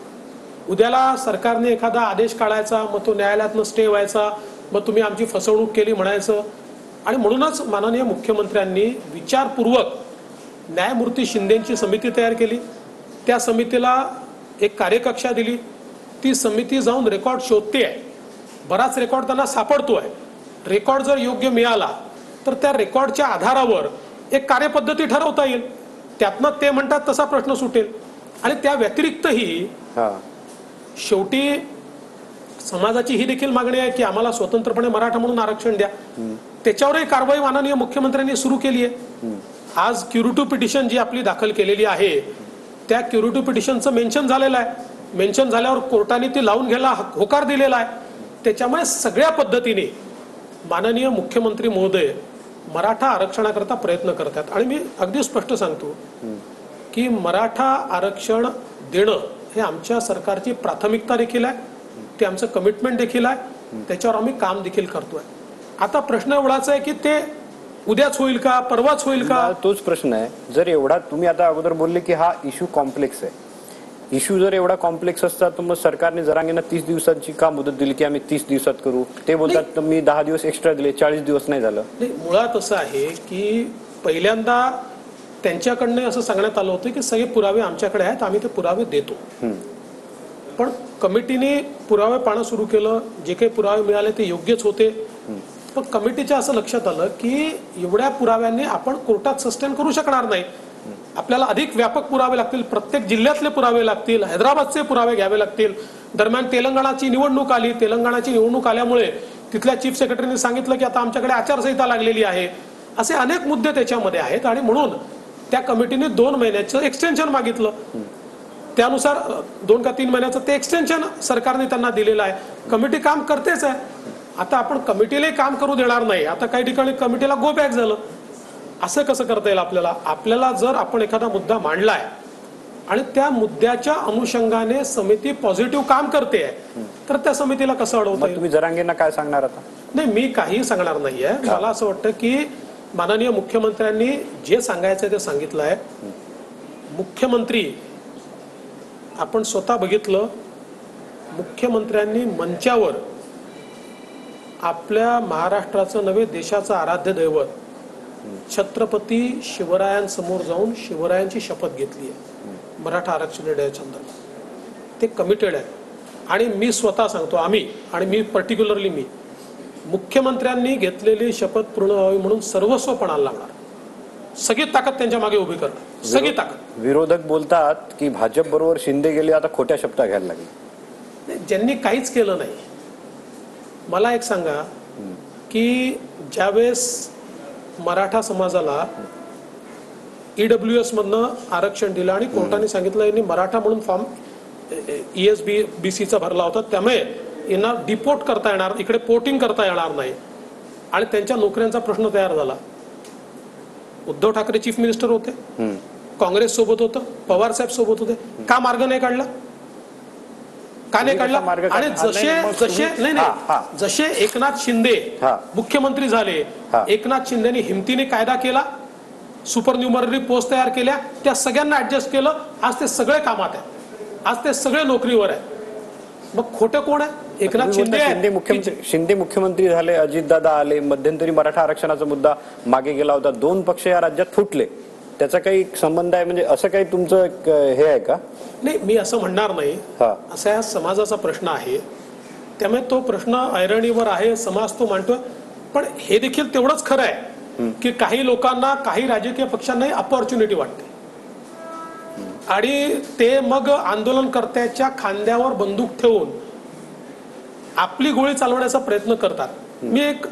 उद्याला सरकारने एखादा आदेश काढायचा, मग तो न्यायालयातनं स्टे व्हायचा, मग तुम्ही आमची फसवणूक केली म्हणायचं. आणि म्हणूनच माननीय मुख्यमंत्र्यांनी विचारपूर्वक न्यायमूर्ती शिंदेची समिती तयार केली. त्या समितीला एक कार्यकक्षा दिली. ती समिती जाऊन रेकॉर्ड शोधते आहे बराच रेकॉर्ड त्यांना सापडतोय. रेकॉर्ड जर योग्य मिळाला तर त्या रेकॉर्डच्या आधारावर एक कार्यपद्धती ठरवता येईल. त्यातनं ते म्हणतात तसा प्रश्न सुटेल. आणि त्या व्यतिरिक्तही शेवटी समाजाची ही देखील मागणी आहे की आम्हाला स्वतंत्रपणे मराठा म्हणून आरक्षण द्या. त्याच्यावरही कारवाई माननीय मुख्यमंत्र्यांनी सुरू केली आहे. आज क्युरेटिव्ह पिटिशन जी आपली दाखल केलेली आहे त्या क्युरेटिव्ह पिटिशनचं मेन्शन झालेलं आहे. मेन्शन झाल्यावर कोर्टाने ती लावून घ्यायला होकार दिलेला आहे. त्याच्यामुळे सगळ्या पद्धतीने माननीय मुख्यमंत्री महोदय मराठा आरक्षणाकरता प्रयत्न करतात. आणि मी अगदी स्पष्ट सांगतो की मराठा आरक्षण देणं हे आमच्या सरकारची प्राथमिकता देखील आहे. ते आमचं कमिटमेंट देखील आहे. त्याच्यावर आम्ही काम देखील करतोय. आता प्रश्न एवढाच आहे की ते उद्याच होईल का, परवाच होईल का, तोच प्रश्न आहे. जर एवढा तुम्ही आता अगोदर बोलले की हा इश्यू कॉम्प्लेक्स आहे. इश्यू जर एवढा कॉम्प्लेक्स असता तर मग सरकारने जरांगेंना 30 दिवसांची का मुदत दिली की आम्ही 30 दिवसात करू. ते बोलतात मी 10 दिवस एक्स्ट्रा दिले, 40 दिवस नाही झालं. मुळात असं आहे की पहिल्यांदा त्यांच्याकडनं असं सांगण्यात आलं होतं की सगळे पुरावे आमच्याकडे आहेत, आम्ही ते पुरावे देतो. पण कमिटीने पुरावे पाहणं सुरू केलं. जे काही पुरावे मिळाले ते योग्यच होते. पण कमिटीच्या असं लक्षात आलं की एवढ्या पुराव्यांनी आपण कोर्टात सस्टेन करू शकणार नाही. आपल्याला अधिक व्यापक पुरावे लागतील. प्रत्येक जिल्ह्यातले पुरावे लागतील. हैदराबादचे पुरावे घ्यावे लागतील. दरम्यान तेलंगणाची निवडणूक आली. तेलंगणाची निवडणूक आल्यामुळे तिथल्या चीफ सेक्रेटरीने सांगितलं की आता आमच्याकडे आचारसंहिता लागलेली आहे. असे अनेक मुद्दे त्याच्यामध्ये आहेत. आणि म्हणून त्या कमिटीने 2 महिन्याचं एक्सटेन्शन मागितलं. त्यानुसार 2 का 3 महिन्याचं ते एक्सटेन्शन सरकारने त्यांना दिलेलं आहे. कमिटी काम करतेच आहे. आता आपण कमिटीलाही काम करू देणार नाही. आता काही ठिकाणी कमिटीला गो बॅक झालं. असं कसं करता येईल आपल्याला. आपल्याला जर आपण एखादा मुद्दा मांडलाय आणि त्या मुद्द्याच्या अनुषंगाने समिती पॉझिटिव्ह काम करते तर त्या समितीला कसं अडवता येईल. तुम्ही जरांगेंना काय सांगणार आता. नाही, मी काही सांगणार नाहीये. मला असं वाटतं की माननीय मुख्यमंत्र्यांनी जे सांगायचं ते सांगितलं आहे. मुख्यमंत्री आपण स्वतः बघितलं, मुख्यमंत्र्यांनी मंचावर आपल्या महाराष्ट्राचं नव्हे देशाचं आराध्य दैवत छत्रपती शिवरायांसमोर जाऊन शिवरायांची शपथ घेतली आहे मराठा आरक्षण देण्याच्या संदर्भात. ते कमिटेड आहे. आणि मी स्वतः सांगतो आम्ही, आणि मी पर्टिक्युलरली मी, मुख्यमंत्र्यांनी घेतलेली शपथ पूर्ण व्हावी म्हणून सर्वस्व पणाला लागणार. सगळी ताकद त्यांच्या मागे उभी करणार. सगळी ताकद. विरोधक बोलतात की भाजप बरोबर शिंदे गेले, आता खोट्या शब्दा घ्यायला लागले. ज्यांनी काहीच केलं नाही. मला एक सांगा की ज्यावेळेस मराठा समाजाला EWS मधनं आरक्षण दिलं आणि कोर्टाने सांगितलं यांनी मराठा म्हणून फॉर्म ESBCचा भरला होता, त्यामुळे यांना डिपोर्ट करता येणार, इकडे पोर्टिंग करता येणार नाही आणि त्यांच्या नोकऱ्यांचा प्रश्न तयार झाला. उद्धव ठाकरे चीफ मिनिस्टर होते, काँग्रेस सोबत होतं, पवार साहेब सोबत होते. का मार्ग नाही काढला, का नाही काढला. आणि जसे एकनाथ शिंदे मुख्यमंत्री झाले, एकनाथ शिंदेनी हिमतीने कायदा केला, सुपर न्यूमररी पोस्ट तयार केल्या, त्या सगळ्यांना ऍडजस्ट केलं. आज ते सगळे कामात आहे. आज ते सगळे नोकरीवर आहे. मग खोटं कोण आहे. एकनाथ शिंदे मुख्यमंत्री झाले, अजितदादा आले, मध्यंतरी मराठा आरक्षणाचा मुद्दा मागे गेला होता. 2 पक्ष या राज्यात फुटले. त्याचा काही संबंध आहे म्हणजे असं काही तुमचं हे आहे का. नाही, मी असं म्हणणार नाही. असा या समाजाचा प्रश्न आहे, त्यामुळे तो प्रश्न ऐरणीवर आहे. समाज तो मांडतोय. पण हे देखील तेवढंच खरं आहे की काही लोकांना, काही राजकीय पक्षांनाही अपॉर्च्युनिटी वाटते आणि ते मग आंदोलनकर्त्याच्या खांद्यावर बंदूक ठेवून आपली गोळी चालवण्याचा प्रयत्न करतात. मी एक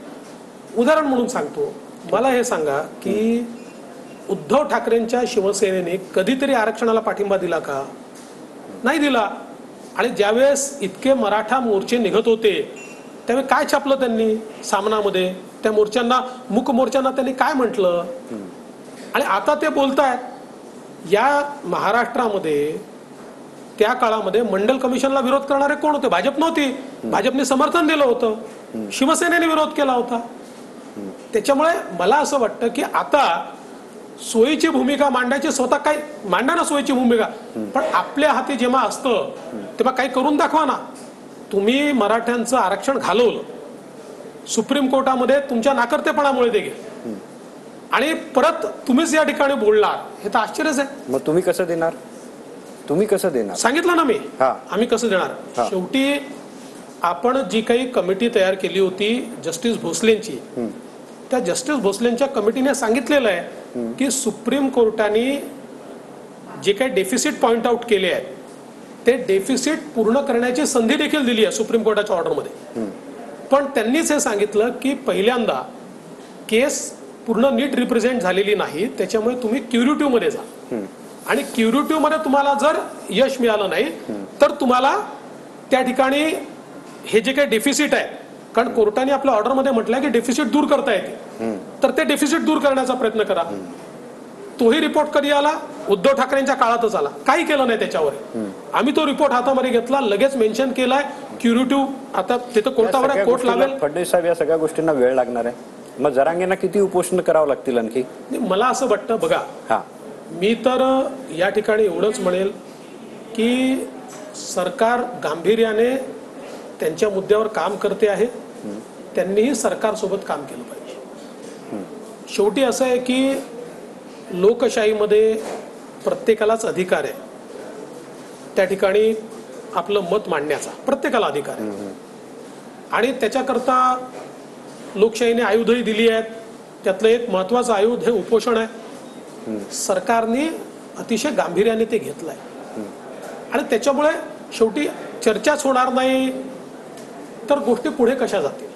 उदाहरण म्हणून सांगतो. मला हे सांगा की उद्धव ठाकरेंच्या शिवसेनेने कधीतरी आरक्षणाला पाठिंबा दिला का. नाही दिला. आणि ज्यावेळेस इतके मराठा मोर्चे निघत होते त्यावेळी काय छापलं त्यांनी सामनामध्ये. त्या मोर्चांना, मूक मोर्चांना त्यांनी काय म्हटलं. आणि आता ते बोलतायत या महाराष्ट्रामध्ये त्या काळामध्ये मंडल कमिशनला विरोध करणारे कोण होते. भाजप नव्हती. भाजपने समर्थन दिलं होतं, शिवसेनेने विरोध केला होता. त्याच्यामुळे मला असं वाटतं की आता सोयीची भूमिका मांडायची, स्वतः काही मांडा ना सोयीची भूमिका, पण आपल्या हाती जेव्हा असतं तेव्हा काही करून दाखवा ना. तुम्ही मराठ्यांचं आरक्षण घालवलं, सुप्रीम कोर्टामध्ये तुमच्या नाकर्तेपणामुळे ते गेले आणि परत तुम्हीच या ठिकाणी बोलणार, हे तर आश्चर्यच आहे. मग तुम्ही कसं देणार. तुम्ही कसं देणार सांगितलं ना मी. आम्ही कसं देणार. शेवटी आपण जी काही कमिटी तयार केली होती जस्टिस भोसलेंची, त्या जस्टिस भोसलेंच्या कमिटीने सांगितलेलं आहे की सुप्रीम कोर्टाने जे काही डेफिसिट पॉइंट आउट केले आहेत ते डेफिसिट पूर्ण करण्याची संधी देखील दिली आहे सुप्रीम कोर्टाच्या ऑर्डरमध्ये. पण त्यांनीच हे सांगितलं की पहिल्यांदा केस पूर्ण नीट रिप्रेझेंट झालेली नाही, त्याच्यामुळे तुम्ही क्युरेटिव्ह मध्ये जा आणि क्युरेटिव्ह मध्ये तुम्हाला जर यश मिळालं नाही तर तुम्हाला त्या ठिकाणी हे जे काही डेफिसिट आहे, कारण कोर्टाने आपल्या ऑर्डरमध्ये म्हटलंय की डेफिसिट दूर करता येते, तर ते डेफिसिट दूर करण्याचा प्रयत्न करा. तोही रिपोर्ट कधी आला? उद्धव ठाकरेंच्या काळातच आला, काही केलं नाही त्याच्यावर. आम्ही तो रिपोर्ट हातामध्ये घेतला, लगेच मेन्शन केलाय क्युरेटिव्ह. आता तिथं कोर्टावर कोर्ट लागेल. फडणवीस साहेब, या सगळ्या गोष्टींना वेळ लागणार आहे. मग जरांगेंना किती उपोषण करावं लागतील आणखी? मला असं वाटतं, बघा, मी तर या ठिकाणी एवढंच म्हणेल की सरकार गांभीर्याने त्यांच्या मुद्द्यावर काम करते आहे. त्यांनीही सरकारसोबत काम केलं पाहिजे. शेवटी असं आहे की लोकशाहीमध्ये प्रत्येकालाच अधिकार आहे त्या ठिकाणी आपलं मत मांडण्याचा, प्रत्येकाला अधिकार आहे. आणि त्याच्याकरता लोकशाहीने आयुधही दिली आहेत. त्यातलं एक महत्वाचं आयुध हे उपोषण आहे. सरकारने अतिशय गांभीर्याने ते घेतलंय आणि त्याच्यामुळे शेवटी चर्चाच होणार नाही तर गोष्टी पुढे कशा जातील?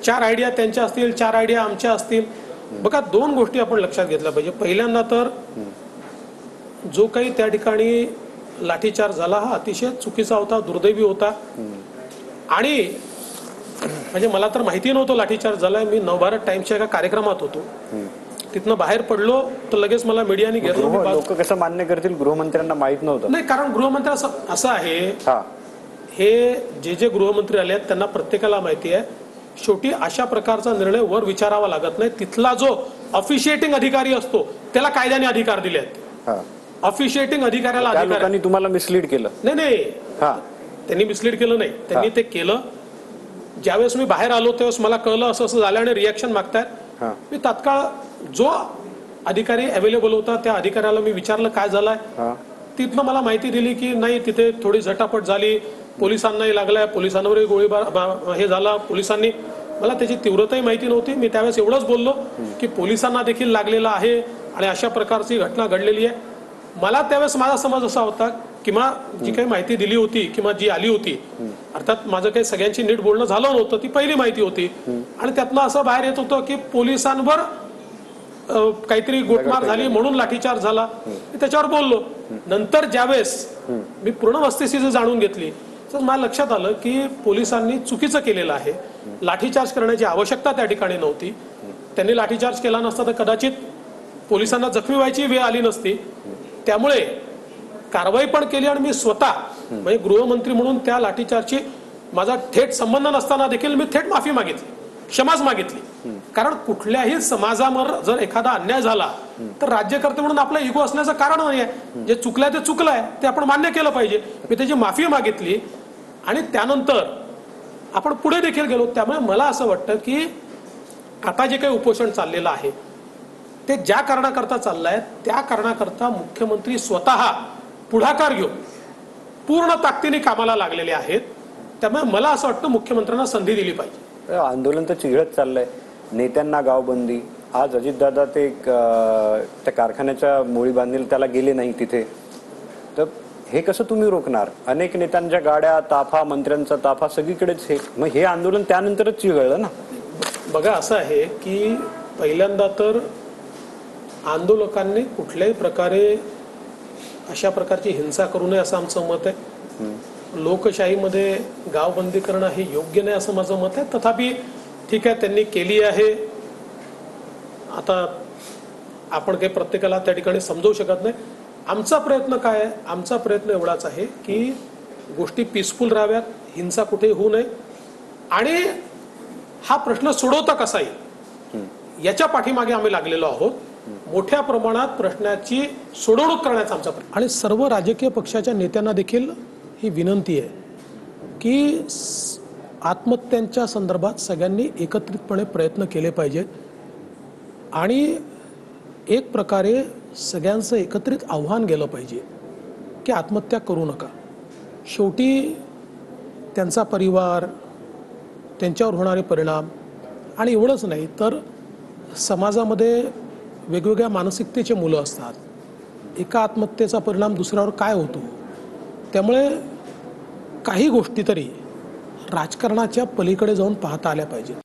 4 आयडिया त्यांच्या असतील, 4 आयडिया आमच्या असतील. बघा, 2 गोष्टी आपण लक्षात घेतल्या पाहिजे. पहिल्यांदा तर जो काही त्या ठिकाणी लाठीचार्ज झाला हा अतिशय चुकीचा होता, दुर्दैवी होता. आणि म्हणजे मला तर माहिती नव्हतं लाठीचार्ज झालाय. मी नवभारत टाइम्सच्या एका कार्यक्रमात होतो, तिथनं बाहेर पडलो तर लगेच मला मीडियाने घेतलं. लोक कसं मान्य करतील? गृहमंत्र्यांना माहित नव्हतं? नाही, कारण गृहमंत्री असं आहे, हे जे गृहमंत्री आले आहेत त्यांना प्रत्येकाला माहिती आहे शेवटी अशा प्रकारचा निर्णय वर विचारावा लागत नाही. तिथला जो ऑफिशिएटिंग अधिकारी असतो त्याला कायद्याने अधिकार दिले आहेत. ऑफिशिएटिंग अधिकाऱ्याला अधिकार. तुम्हाला मिसलीड केलं? नाही, त्यांनी मिसलीड केलं नाही, त्यांनी ते केलं. ज्यावेळेस मी बाहेर आलो त्यावेळेस मला कळलं असं असं झालं आणि रिॲक्शन मागतायत. मी तात्काळ जो अधिकारी अवेलेबल होता त्या अधिकाऱ्याला मी विचारलं काय झालंय. तिथनं मला माहिती दिली की नाही, तिथे थोडी झटापट झाली, पोलिसांनाही लागलाय, पोलिसांवरही गोळीबार हे झाला. पोलिसांनी, मला त्याची तीव्रताही माहिती नव्हती. मी त्यावेळेस एवढंच बोललो की पोलिसांना देखील लागलेला आहे आणि अशा प्रकारची घटना घडलेली आहे. मला त्यावेळेस माझा समज असा होता किंवा जी काही माहिती दिली होती किंवा जी आली होती, अर्थात माझं काही सगळ्यांची नीट बोलणं झालं नव्हतं, ती पहिली माहिती होती. आणि त्यातनं असं बाहेर येत होतं की पोलिसांवर काहीतरी गोटमार झाली म्हणून लाठीचार्ज झाला. मी त्याच्यावर बोललो. नंतर ज्यावेळेस मी पूर्ण वस्तुस्थिती जाणून घेतली तर मला लक्षात आलं की पोलिसांनी चुकीचं केलेलं आहे. लाठीचार्ज करण्याची आवश्यकता त्या ठिकाणी नव्हती. त्यांनी लाठीचार्ज केला नसता तर कदाचित पोलिसांना जखमी व्हायची वेळ आली नसती. त्यामुळे कारवाई पण केली आणि मी स्वतः म्हणजे गृहमंत्री म्हणून त्या लाठीचार्जची माझा थेट संबंध नसताना देखील मी थेट माफी मागितली, क्षमाच मागितली. कारण कुठल्याही समाजावर जर एखादा अन्याय झाला तर राज्यकर्ते म्हणून आपला इगो असण्याचं कारण नाही आहे. जे चुकलंय ते चुकलंय, ते आपण मान्य केलं पाहिजे. मी त्याची माफी मागितली आणि त्यानंतर आपण पुढे देखील गेलो. त्यामुळे मला असं वाटतं की आता जे काही उपोषण चाललेलं आहे ते ज्या कारणाकरता चाललंय त्या कारणाकरता मुख्यमंत्री स्वतः पुढाकार घेऊन पूर्ण ताकदीने कामाला लागलेले आहेत. त्यामुळे मला असं वाटतं मुख्यमंत्र्यांना संधी दिली पाहिजे. आंदोलन तर चिघळत चाललंय, नेत्यांना गावबंदी. आज अजितदादा ते त्या कारखान्याच्या मुळी बांधील त्याला गेले नाही तिथे, तर हे कसं तुम्ही रोखणार? अनेक नेत्यांच्या गाड्या, ताफा, मंत्र्यांचा ताफा सगळीकडेच हे. मग हे आंदोलन त्यानंतरच चिघळलं ना. बघा, असं आहे की पहिल्यांदा तर आंदोलकांनी कुठल्याही प्रकारे अशा प्रकारची हिंसा करू नये असं आमचं मत आहे. लोकशाहीमध्ये गावबंदी करणं हे योग्य नाही असं माझं मत आहे. तथापि ठीक आहे, त्यांनी केली आहे. आता आपण काही प्रत्येकाला त्या ठिकाणी समजवू शकत नाही. आमचा प्रयत्न काय आहे? आमचा प्रयत्न एवढाच आहे की गोष्टी पीसफुल राहाव्यात, हिंसा कुठे होऊ नये आणि हा प्रश्न सोडवता कसा येईल याच्या पाठीमागे आम्ही लागलेलो आहोत. मोठ्या प्रमाणात प्रश्नाची सोडवणूक करण्याचा आमचा प्रयत्न. आणि सर्व राजकीय पक्षाच्या नेत्यांना देखील ही विनंती आहे की आत्महत्यांच्या संदर्भात सगळ्यांनी एकत्रितपणे प्रयत्न केले पाहिजेत आणि एक प्रकारे सगळ्यांचं एकत्रित आव्हान गेलं पाहिजे की आत्महत्या करू नका. शेवटी त्यांचा परिवार, त्यांच्यावर होणारे परिणाम, आणि एवढंच नाही तर समाजामध्ये वेगवेगळ्या मानसिकतेचे मुलं असतात. एका आत्महत्येचा परिणाम दुसऱ्यावर काय होतो, त्यामुळे काही गोष्टी तरी राजकारणाच्या पलीकडे जाऊन पाहता आल्या पाहिजेत.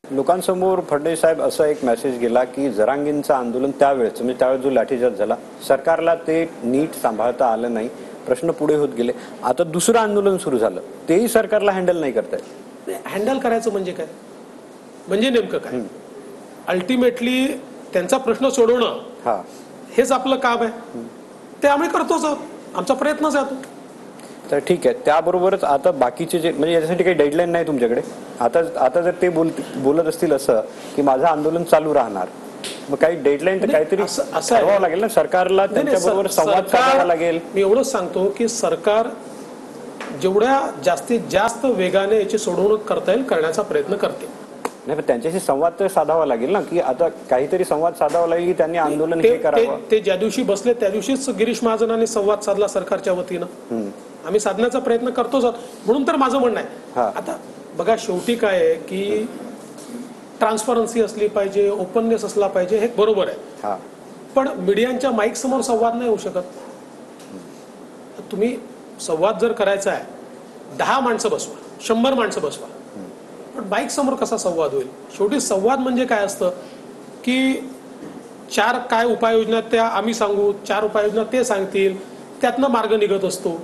लोकांसमोर फडणवीस साहेब असा एक मेसेज गेला की जरांगींचं आंदोलन त्यावेळेस म्हणजे त्यावेळेस जो लाठीचार्ज झाला सरकारला ते नीट सांभाळता आलं नाही, प्रश्न पुढे होत गेले. आता दुसरं आंदोलन सुरू झालं, तेही सरकारला हँडल नाही करता येत. हँडल करायचं म्हणजे काय, म्हणजे नेमकं काय? अल्टिमेटली त्यांचा प्रश्न सोडवणं हेच आपलं काम आहे, ते आम्ही करतोच आहोत, आमचा प्रयत्नच आहे तो. तर ठीक आहे, त्याबरोबरच आता बाकीचे जे म्हणजे याच्यासाठी काही डेडलाईन नाही तुमच्याकडे? आता जर ते बोलत असतील असं की माझं आंदोलन चालू राहणार, मग काही डेडलाईन तर काहीतरी ठरवावं लागेल ना सरकारला, त्यांच्याबरोबर संवाद साधावा लागेल. मी एवढंच सांगतो की सरकार जेवढ्या जास्तीत जास्त वेगाने याची सोडवणूक करता येईल करण्याचा प्रयत्न करते. नाही, पण त्यांच्याशी संवाद तर साधावा लागेल ना, की आता काहीतरी संवाद साधावा लागेल की त्यांनी आंदोलन हे करावं. ते ज्या दिवशी बसले त्या दिवशीच गिरीश महाजनांनी संवाद साधला सरकारच्या वतीनं, आम्ही साधण्याचा प्रयत्न करतोच आहोत. म्हणून तर माझं म्हणणं आहे, आता बघा शेवटी काय आहे की ट्रान्सपरन्सी असली पाहिजे, ओपननेस असला पाहिजे, हे बरोबर आहे. पण मीडियांच्या माईक समोर संवाद नाही होऊ शकत. तुम्ही संवाद जर करायचा आहे 10 माणसं बसवा, 100 माणसं बसवा, पण माईक समोर कसा संवाद होईल? शेवटी संवाद म्हणजे काय असतं की 4 काय उपाययोजना त्या आम्ही सांगू, 4 उपाययोजना ते सांगतील, त्यातनं मार्ग निघत असतो.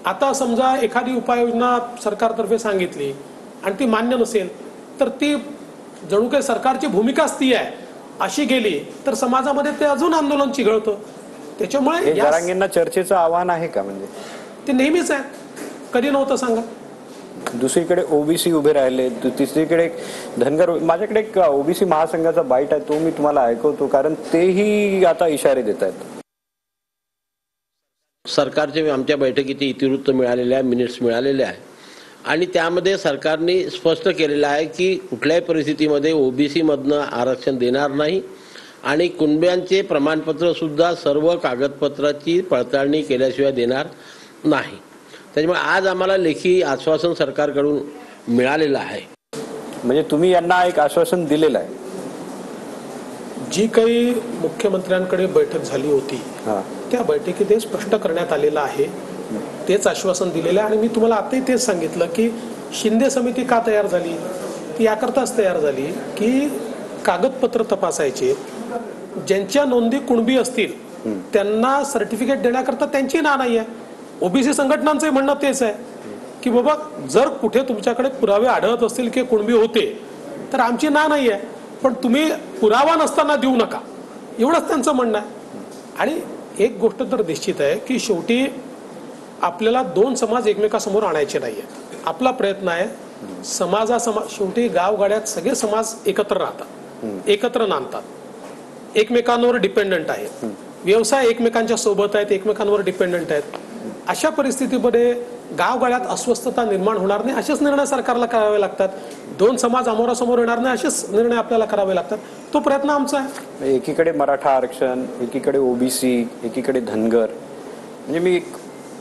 आता समजा एखादी उपाययोजना सरकारतर्फे सांगितली आणि ती मान्य नसेल तर ती जणू काही सरकारची भूमिकाच ती आहे अशी गेली तर समाजामध्ये ते अजून आंदोलन चिघळतं. त्याच्यामुळे जरांगींना चर्चेचं आव्हान आहे का? म्हणजे ते नेहमीच आहे, कधी नव्हतं सांगा. दुसरीकडे ओबीसी उभे राहिले, तिसरीकडे धनगर. माझ्याकडे एक ओबीसी महासंघाचा बाईट आहे, तो मी तुम्हाला ऐकवतो, कारण तेही आता इशारे देत आहेत. सरकारचे आमच्या बैठकीचे इतिवृत्त मिळालेले आहे, मिनिट्स मिळालेले आहे, आणि त्यामध्ये सरकारने स्पष्ट केलेलं आहे की कुठल्याही परिस्थितीमध्ये ओबीसी मधनं आरक्षण देणार नाही आणि कुणब्यांचे प्रमाणपत्र सुद्धा सर्व कागदपत्राची पडताळणी केल्याशिवाय देणार नाही. त्याच्यामुळे आज आम्हाला लेखी आश्वासन सरकारकडून मिळालेलं आहे. म्हणजे तुम्ही यांना एक आश्वासन दिलेलं आहे? जी काही मुख्यमंत्र्यांकडे बैठक झाली होती त्या बैठकीत स्पष्ट करण्यात आलेलं आहे, तेच आश्वासन दिलेलं आहे. आणि मी तुम्हाला आताही तेच सांगितलं की शिंदे समिती का तयार झाली, ती याकरताच तयार झाली की कागदपत्र तपासायचे, ज्यांच्या नोंदी कुणबी असतील त्यांना सर्टिफिकेट देण्याकरता त्यांची ना नाही आहे. ओबीसी संघटनांचं म्हणणं तेच आहे की बाबा जर कुठे तुमच्याकडे पुरावे आढळत असतील की कुणबी होते तर आमची ना नाही आहे, पण तुम्ही पुरावा नसताना देऊ नका, एवढंच त्यांचं म्हणणं आहे. आणि एक गोष्ट तर निश्चित आहे की शेवटी आपल्याला 2 समाज एकमेकासमोर आणायचे नाहीये. आपला प्रयत्न आहे शेवटी गावगाड्यात सगळे समाज एकत्र राहतात, एकत्र नांदतात, एकमेकांवर डिपेंडंट आहेत, व्यवसाय एकमेकांच्या सोबत आहेत, एकमेकांवर डिपेंडंट आहेत. अशा परिस्थितीमध्ये गावगाड्यात अस्वस्थता निर्माण होणार नाही असेच निर्णय सरकारला करावे लागतात. 2 समाज अमोरासमोर येणार नाही असेच निर्णय आपल्याला करावे लागतात. तो प्रयत्न आमचा आहे. एकीकडे मराठा आरक्षण, एकीकडे ओबीसी, एकीकडे धनगर. म्हणजे मी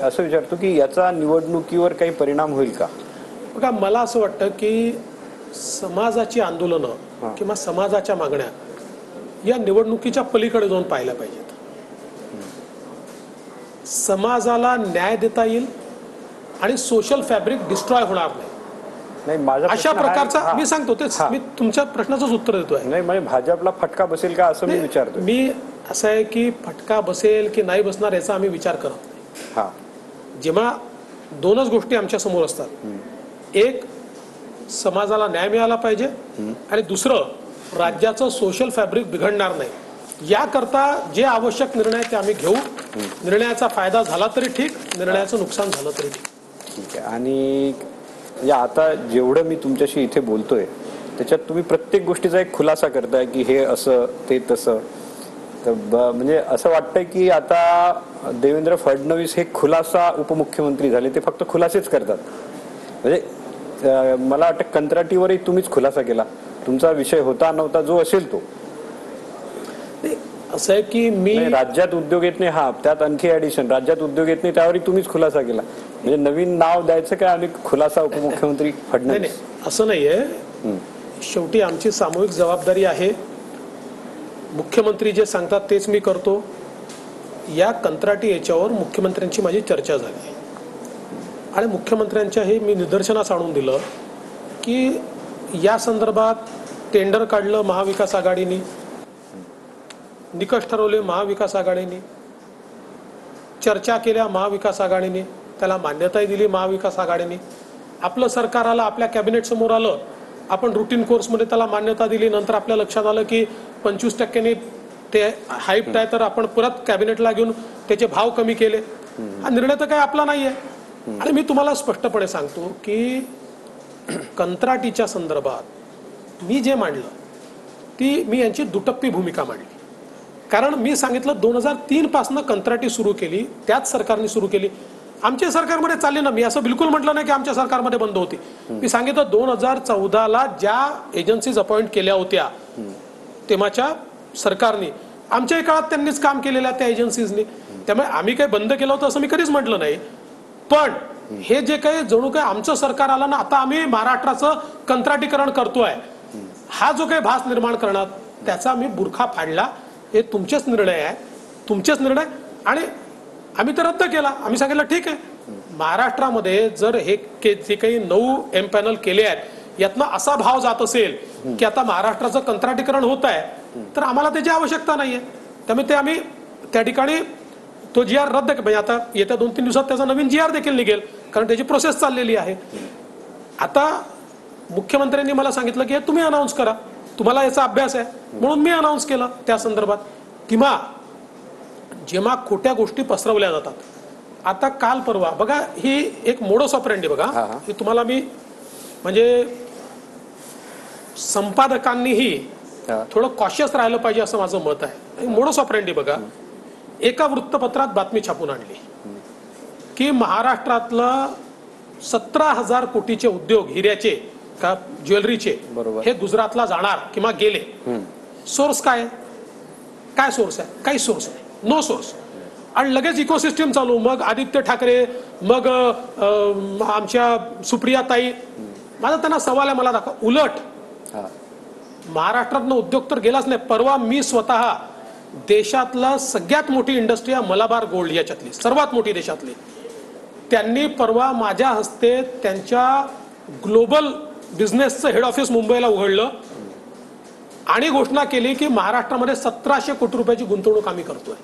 असं विचारतो की याचा निवडणुकीवर काही परिणाम होईल का? बघा, मला असं वाटतं की समाजाची आंदोलनं किंवा समाजाच्या मागण्या या निवडणुकीच्या पलीकडे जाऊन पाहायला पाहिजेत. समाजाला न्याय देता येईल आणि सोशल फॅब्रिक डिस्ट्रॉय होणार नाही अशा प्रकारचा मी सांगतो. तेच मी तुमच्या प्रश्नाचंच उत्तर देतोय. नाही, म्हणजे भाजपला फटका बसेल का असं मी विचारतो. मी असं आहे की फटका बसेल की नाही बसणार याचा आम्ही विचार करत नाही. जेव्हा 2च गोष्टी आमच्या समोर असतात, एक समाजाला न्याय मिळाला पाहिजे आणि दुसरं राज्याचं सोशल फॅब्रिक बिघडणार नाही, याकरता जे आवश्यक निर्णय ते आम्ही घेऊ. निर्णयाचा फायदा झाला तरी ठीक, निर्णयाचं नुकसान झालं तरी ठीक. ठीक आहे. आणि आता जेवढं मी तुमच्याशी इथे बोलतोय त्याच्यात तुम्ही प्रत्येक गोष्टीचा एक खुलासा करताय की हे असं ते तसं. तर म्हणजे असं वाटतंय की आता देवेंद्र फडणवीस हे खुलासा उपमुख्यमंत्री झाले, ते फक्त खुलासेच करतात. म्हणजे मला वाटतं कंत्राटीवरही तुम्हीच खुलासा केला, तुमचा विषय होता नव्हता जो असेल तो. असं आहे की मी नाही, राज्यात उद्योग येत नाही, हा त्यात आणखी ऍडिशन, राज्यात उद्योग येत नाही त्यावरही तुम्हीच खुलासा केला, म्हणजे नवीन नाव द्यायचं काय आणि खुलासा उपमुख्यमंत्री नाही फडणवीस. नाही, असं नाहीये. शेवटी आमची सामूहिक जबाबदारी आहे. मुख्यमंत्री जे सांगतात तेच मी करतो. या कंत्राटी याच्यावर मुख्यमंत्र्यांची माझी चर्चा झाली आणि मुख्यमंत्र्यांच्या हे मी निदर्शनास आणून दिलं की या संदर्भात टेंडर काढलं महाविकास आघाडीने, निकष ठरवले महाविकास आघाडीने, चर्चा केल्या महाविकास आघाडीने, त्याला मान्यताही दिली महाविकास आघाडीने. आपलं सरकार आलं, आपल्या कॅबिनेट समोर आलं, आपण रुटीन कोर्समध्ये त्याला मान्यता दिली. नंतर आपल्या लक्षात आलं की 25% ते हाईप्ट आहे, तर आपण परत कॅबिनेटला घेऊन त्याचे भाव कमी केले. हा निर्णय तर काही आपला नाहीये. आणि मी तुम्हाला स्पष्टपणे सांगतो की कंत्राटीच्या संदर्भात मी जे मांडलं ती मी यांची दुटप्पी भूमिका मांडली. कारण मी सांगितलं 2003 पासून कंत्राटी सुरू केली, त्याच सरकारने सुरू केली. आमच्या सरकारमध्ये चालली ना, मी असं बिलकुल म्हटलं नाही की आमच्या सरकारमध्ये बंद होती. मी सांगितलं 2014ला ज्या एजन्सीज अपॉइंट केल्या होत्या तेव्हाच्या सरकारने, आमच्याही काळात त्यांनीच काम केलेलं त्या एजन्सीजनी. त्यामुळे आम्ही काही बंद केलं होतं असं मी कधीच म्हटलं नाही. पण हे जे काही जणू काही आमचं सरकार आलं ना, आता आम्ही महाराष्ट्राचं कंत्राटीकरण करतोय, हा जो काही भास निर्माण करणार त्याचा मी बुरखा फाडला. हे तुमचेच निर्णय आहे, तुमचेच निर्णय. आणि आम्ही तर रद्द केला. आम्ही सांगितलं ठीक आहे, महाराष्ट्रामध्ये जर हे जे काही 9 एम पॅनल केले आहेत यातनं असा भाव जात असेल की आता महाराष्ट्राचं कंत्राटीकरण होत आहे, तर आम्हाला त्याची आवश्यकता नाहीये. त्यामुळे ते आम्ही त्या ठिकाणी तो GR रद्द, म्हणजे आता येत्या 2-3 दिवसात त्याचा नवीन GR देखील निघेल, कारण त्याची प्रोसेस चाललेली आहे. आता मुख्यमंत्र्यांनी मला सांगितलं की तुम्ही अनाऊन्स करा, तुम्हाला याचा अभ्यास आहे, म्हणून मी अनाऊन्स केलं त्या संदर्भात. किंवा जेव्हा खोट्या गोष्टी पसरवल्या जातात, आता काल परवा बघा, ही एक मोडस ऑपरेंडी बघा, ही तुम्हाला मी म्हणजे संपादकांनीही थोडं कॉशियस राहिलं पाहिजे असं माझं मत आहे. मोडस ऑपरेंडी बघा, एका वृत्तपत्रात बातमी छापून आणली की महाराष्ट्रातलं 17,000 कोटीचे उद्योग हिऱ्याचे का ज्वेलरीचे हे गुजरातला जाणार किंवा गेले. सोर्स काय सोर्स आहे? काही सोर्स नाही, नो सोर्स. आणि लगेच इकोसिस्टम चालू. मग आदित्य ठाकरे, मग आमच्या सुप्रिया ताई. माझा त्यांना सवाल आहे, मला दाखवा. उलट महाराष्ट्रातनं उद्योग तर गेलाच नाही. परवा मी स्वतः देशातला सगळ्यात मोठी इंडस्ट्री आहे मलाबार गोल्ड, याच्यातली सर्वात मोठी देशातली, त्यांनी परवा माझ्या हस्ते त्यांच्या ग्लोबल बिझनेसचं हेड ऑफिस मुंबईला उघडलं आणि घोषणा केली की महाराष्ट्रामध्ये 1700 कोटी रुपयाची गुंतवणूक आम्ही करतोय.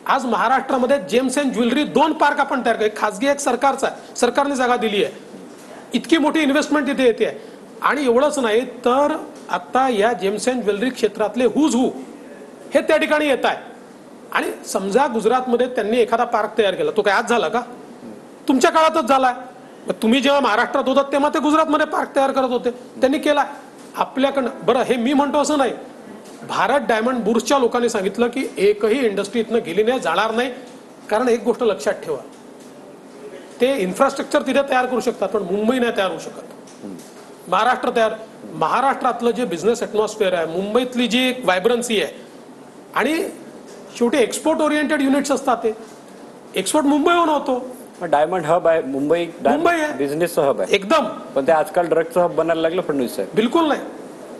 आज महाराष्ट्रामध्ये जेम्स अँड ज्वेलरी 2 पार्क आपण तयार केले, खासगी एक सरकारचा आहे, सरकारने जागा दिली आहे. इतकी मोठी इन्व्हेस्टमेंट तिथे येते. आणि एवढंच नाही तर आता या जेम्स अँड ज्वेलरी क्षेत्रातले हुज हू हे त्या ठिकाणी येत आहे. आणि समजा गुजरातमध्ये त्यांनी एखादा पार्क तयार केला, तो काय आज झाला का? तुमच्या काळातच झालाय. तुम्ही जेव्हा महाराष्ट्रात होतात तेव्हा ते गुजरातमध्ये पार्क तयार करत होते, त्यांनी केला. आपल्याकडनं बरं, हे मी म्हणतो असं नाही, भारत डायमंड बुर्सच्या लोकांनी सांगितलं की एकही इंडस्ट्री इथनं गेली नाही, जाणार नाही. कारण एक गोष्ट लक्षात ठेवा, ते इन्फ्रास्ट्रक्चर तिथे तयार करू शकतात पण मुंबई नाही तयार होऊ शकत. महाराष्ट्र तयार, महाराष्ट्रातलं जे बिझनेस ॲटमॉस्फिअर आहे, मुंबईतली जी व्हायब्रन्सी आहे, आणि शेवटी एक्सपोर्ट ओरिएंटेड युनिट्स असतात, ते एक्सपोर्ट मुंबईहून होतो. डायमंड हब आहे मुंबई आहे, बिझनेसचं हब आहे एकदम. पण ते आजकाल ड्रगचं हब बनायला लागलं फडणवीस साहेब. बिलकुल नाही.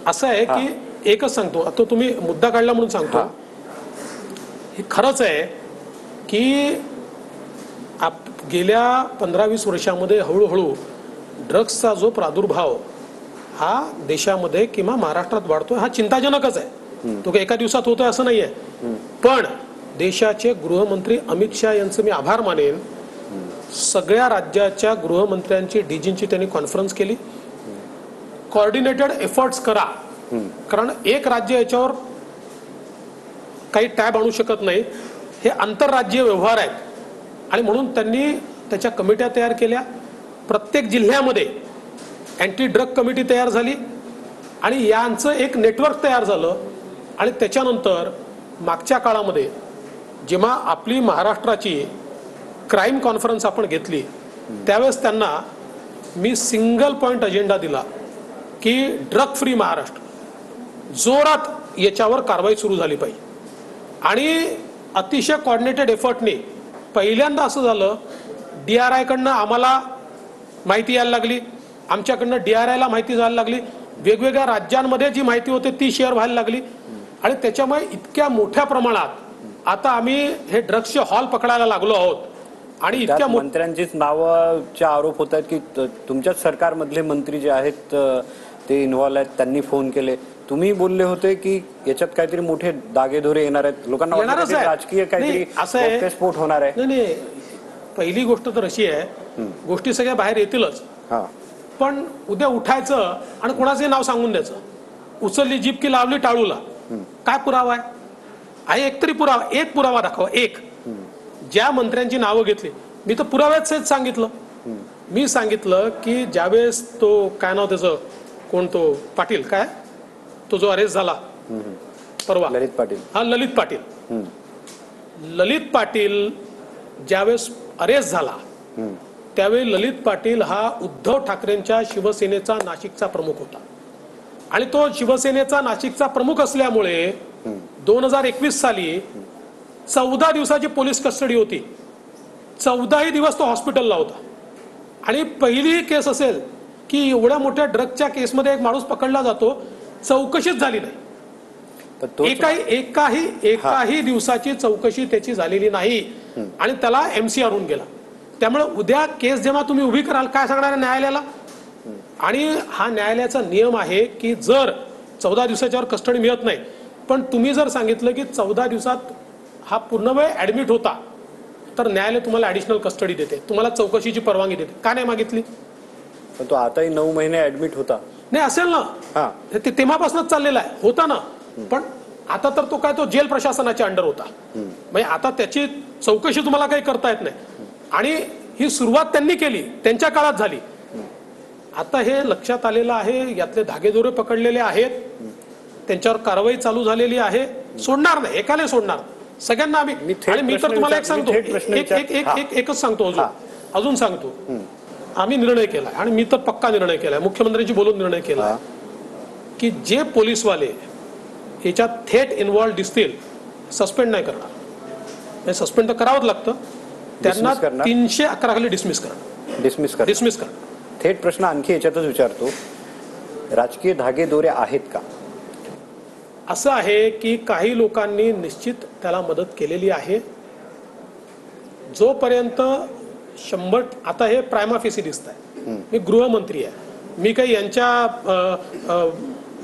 असं आहे की एकच सांगतो, आता तुम्ही मुद्दा काढला म्हणून सांगतो, हे खरंच आहे की गेल्या 15-20 वर्षामध्ये हळूहळू ड्रग्सचा जो प्रादुर्भाव हा देशामध्ये किंवा महाराष्ट्रात वाढतोय, हा चिंताजनकच आहे. तो काही एका दिवसात होतोय असं नाहीये. पण देशाचे गृहमंत्री अमित शहा यांचं मी आभार मानेन. सगळ्या राज्याच्या गृहमंत्र्यांची, डीजींची त्यांनी कॉन्फरन्स केली. कोऑर्डिनेटेड एफर्ट्स करा, कारण एक राज्य याच्यावर काही टॅब आणू शकत नाही, हे आंतरराज्यीय व्यवहार आहेत. आणि म्हणून त्यांनी त्याच्या कमिट्या तयार केल्या. प्रत्येक जिल्ह्यामध्ये अँटी ड्रग कमिटी तयार झाली आणि यांचं एक नेटवर्क तयार झालं. आणि त्याच्यानंतर मागच्या काळामध्ये जेव्हा आपली महाराष्ट्राची क्राईम कॉन्फरन्स आपण घेतली त्यावेळेस त्यांना मी सिंगल पॉइंट अजेंडा दिला की ड्रग फ्री महाराष्ट्र, जोरात याच्यावर कारवाई सुरू झाली पाहिजे. आणि अतिशय कॉर्डिनेटेड एफर्टने पहिल्यांदा असं झालं, DRI कडनं आम्हाला माहिती यायला लागली, आमच्याकडनं DRI ला माहिती जायला लागली, वेगवेगळ्या राज्यांमध्ये जी माहिती होती ती शेअर व्हायला लागली आणि त्याच्यामुळे इतक्या मोठ्या प्रमाणात आता आम्ही हे ड्रग्सचे हॉल पकडायला लागलो आहोत. आणि इतक्या मंत्र्यांचीच नावाचे आरोप होत आहेत की तुमच्याच सरकारमधले मंत्री जे आहेत ते इन्व्हॉल्व आहेत, त्यांनी फोन केले. तुम्ही बोलले होते की याच्यात काहीतरी मोठे दागेधोरे येणार आहेत, लोकांना राजकीय काहीतरी स्फोट होणार आहे. नाही, पहिली गोष्ट तर अशी आहे, गोष्टी सगळ्या बाहेर येतीलच, पण उद्या उठायचं आणि कोणाचे नाव सांगून द्यायचं, उचलली जीप की लावली टाळूला, काय पुरावा आहे? एक तरी पुरावा, एक पुरावा दाखवा. एक ज्या मंत्र्यांची नावं घेतली, मी तर पुराव्याच सांगितलं. मी सांगितलं की ज्यावेळेस तो काय नाव त्याचं, कोण तो पाटील, काय तो जो अरेस्ट झाला परवा, ललित पाटील. हा ललित पाटील. ललित पाटील ज्यावेळेस अरेस्ट झाला त्यावेळी ललित पाटील हा उद्धव ठाकरेंच्या शिवसेनेचा नाशिकचा प्रमुख होता आणि तो शिवसेनेचा नाशिकचा प्रमुख असल्यामुळे 2021 साली 14 दिवसाची पोलीस कस्टडी होती. 14ही दिवस तो हॉस्पिटलला होता. आणि पहिली केस असेल की एवढ्या मोठ्या ड्रगच्या केसमध्ये एक माणूस पकडला जातो, चौकशीच झाली नाही. एकाही दिवसाची चौकशी त्याची झालेली नाही आणि त्याला MCR होऊन गेला. त्यामुळे उद्या केस जेव्हा तुम्ही उभी कराल, काय सांगणार आहे न्यायालयाला? आणि हा न्यायालयाचा नियम आहे की जर 14 दिवसाच्यावर कस्टडी मिळत नाही, पण तुम्ही जर सांगितलं की 14 दिवसात हा पूर्ण वेळ ऍडमिट होता, तर न्यायालय तुम्हाला ऍडिशनल कस्टडी देते, तुम्हाला चौकशीची परवानगी देते. का नाही मागितली? पण तो आताही 9 महिने ऍडमिट होता. नाही असेल ना, ते तेव्हापासूनच चाललेला आहे, होता ना. पण आता तर तो काय, तो जेल प्रशासनाच्या अंडर होता, म्हणजे आता त्याची चौकशी तुम्हाला काही करता येत नाही. आणि ही सुरुवात त्यांनी केली, त्यांच्या काळात झाली. आता हे लक्षात आलेलं आहे, यातले धागेदोरे पकडलेले आहेत, त्यांच्यावर कारवाई चालू झालेली आहे. सोडणार नाही, एकाने सोडणार, सगळ्यांना आम्ही. आणि मी तर तुम्हाला एक सांगतो, एकच सांगतो, अजून सांगतो, आम्ही निर्णय केला आणि मी तर पक्का निर्णय केलाय, मुख्यमंत्र्यांशी बोलून निर्णय केला की जे पोलीसवाले याच्यात थेट इन्व्हॉल्व दिसतील, सस्पेंड नाही करणार. सस्पेंड तर करावंच लागतं, त्यांना 311 खाली डिसमिस करणार. थेट प्रश्न आणखी याच्यातच विचारतो, राजकीय धागेदोरे आहेत का? असं आहे की काही लोकांनी निश्चित त्याला मदत केलेली आहे. जोपर्यंत 100, आता हे प्रायमा फेसी दिसत आहे, मी गृहमंत्री आहे, मी काही यांच्या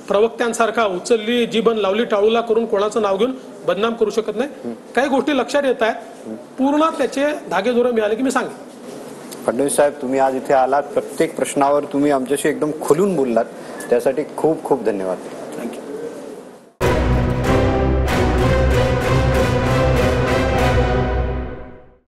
प्रवक्त्यांसारखा उचलली जीबन लावली टाळूला करून कोणाचं नाव घेऊन बदनाम करू शकत नाही. काही गोष्टी लक्षात येत आहेत, पूर्ण त्याचे धागेदोरे मिळाले की मी सांगेन. फडणवीस साहेब, तुम्ही आज इथे आलात, प्रत्येक प्रश्नावर तुम्ही आमच्याशी एकदम खुलून बोललात, त्यासाठी खूप खूप धन्यवाद.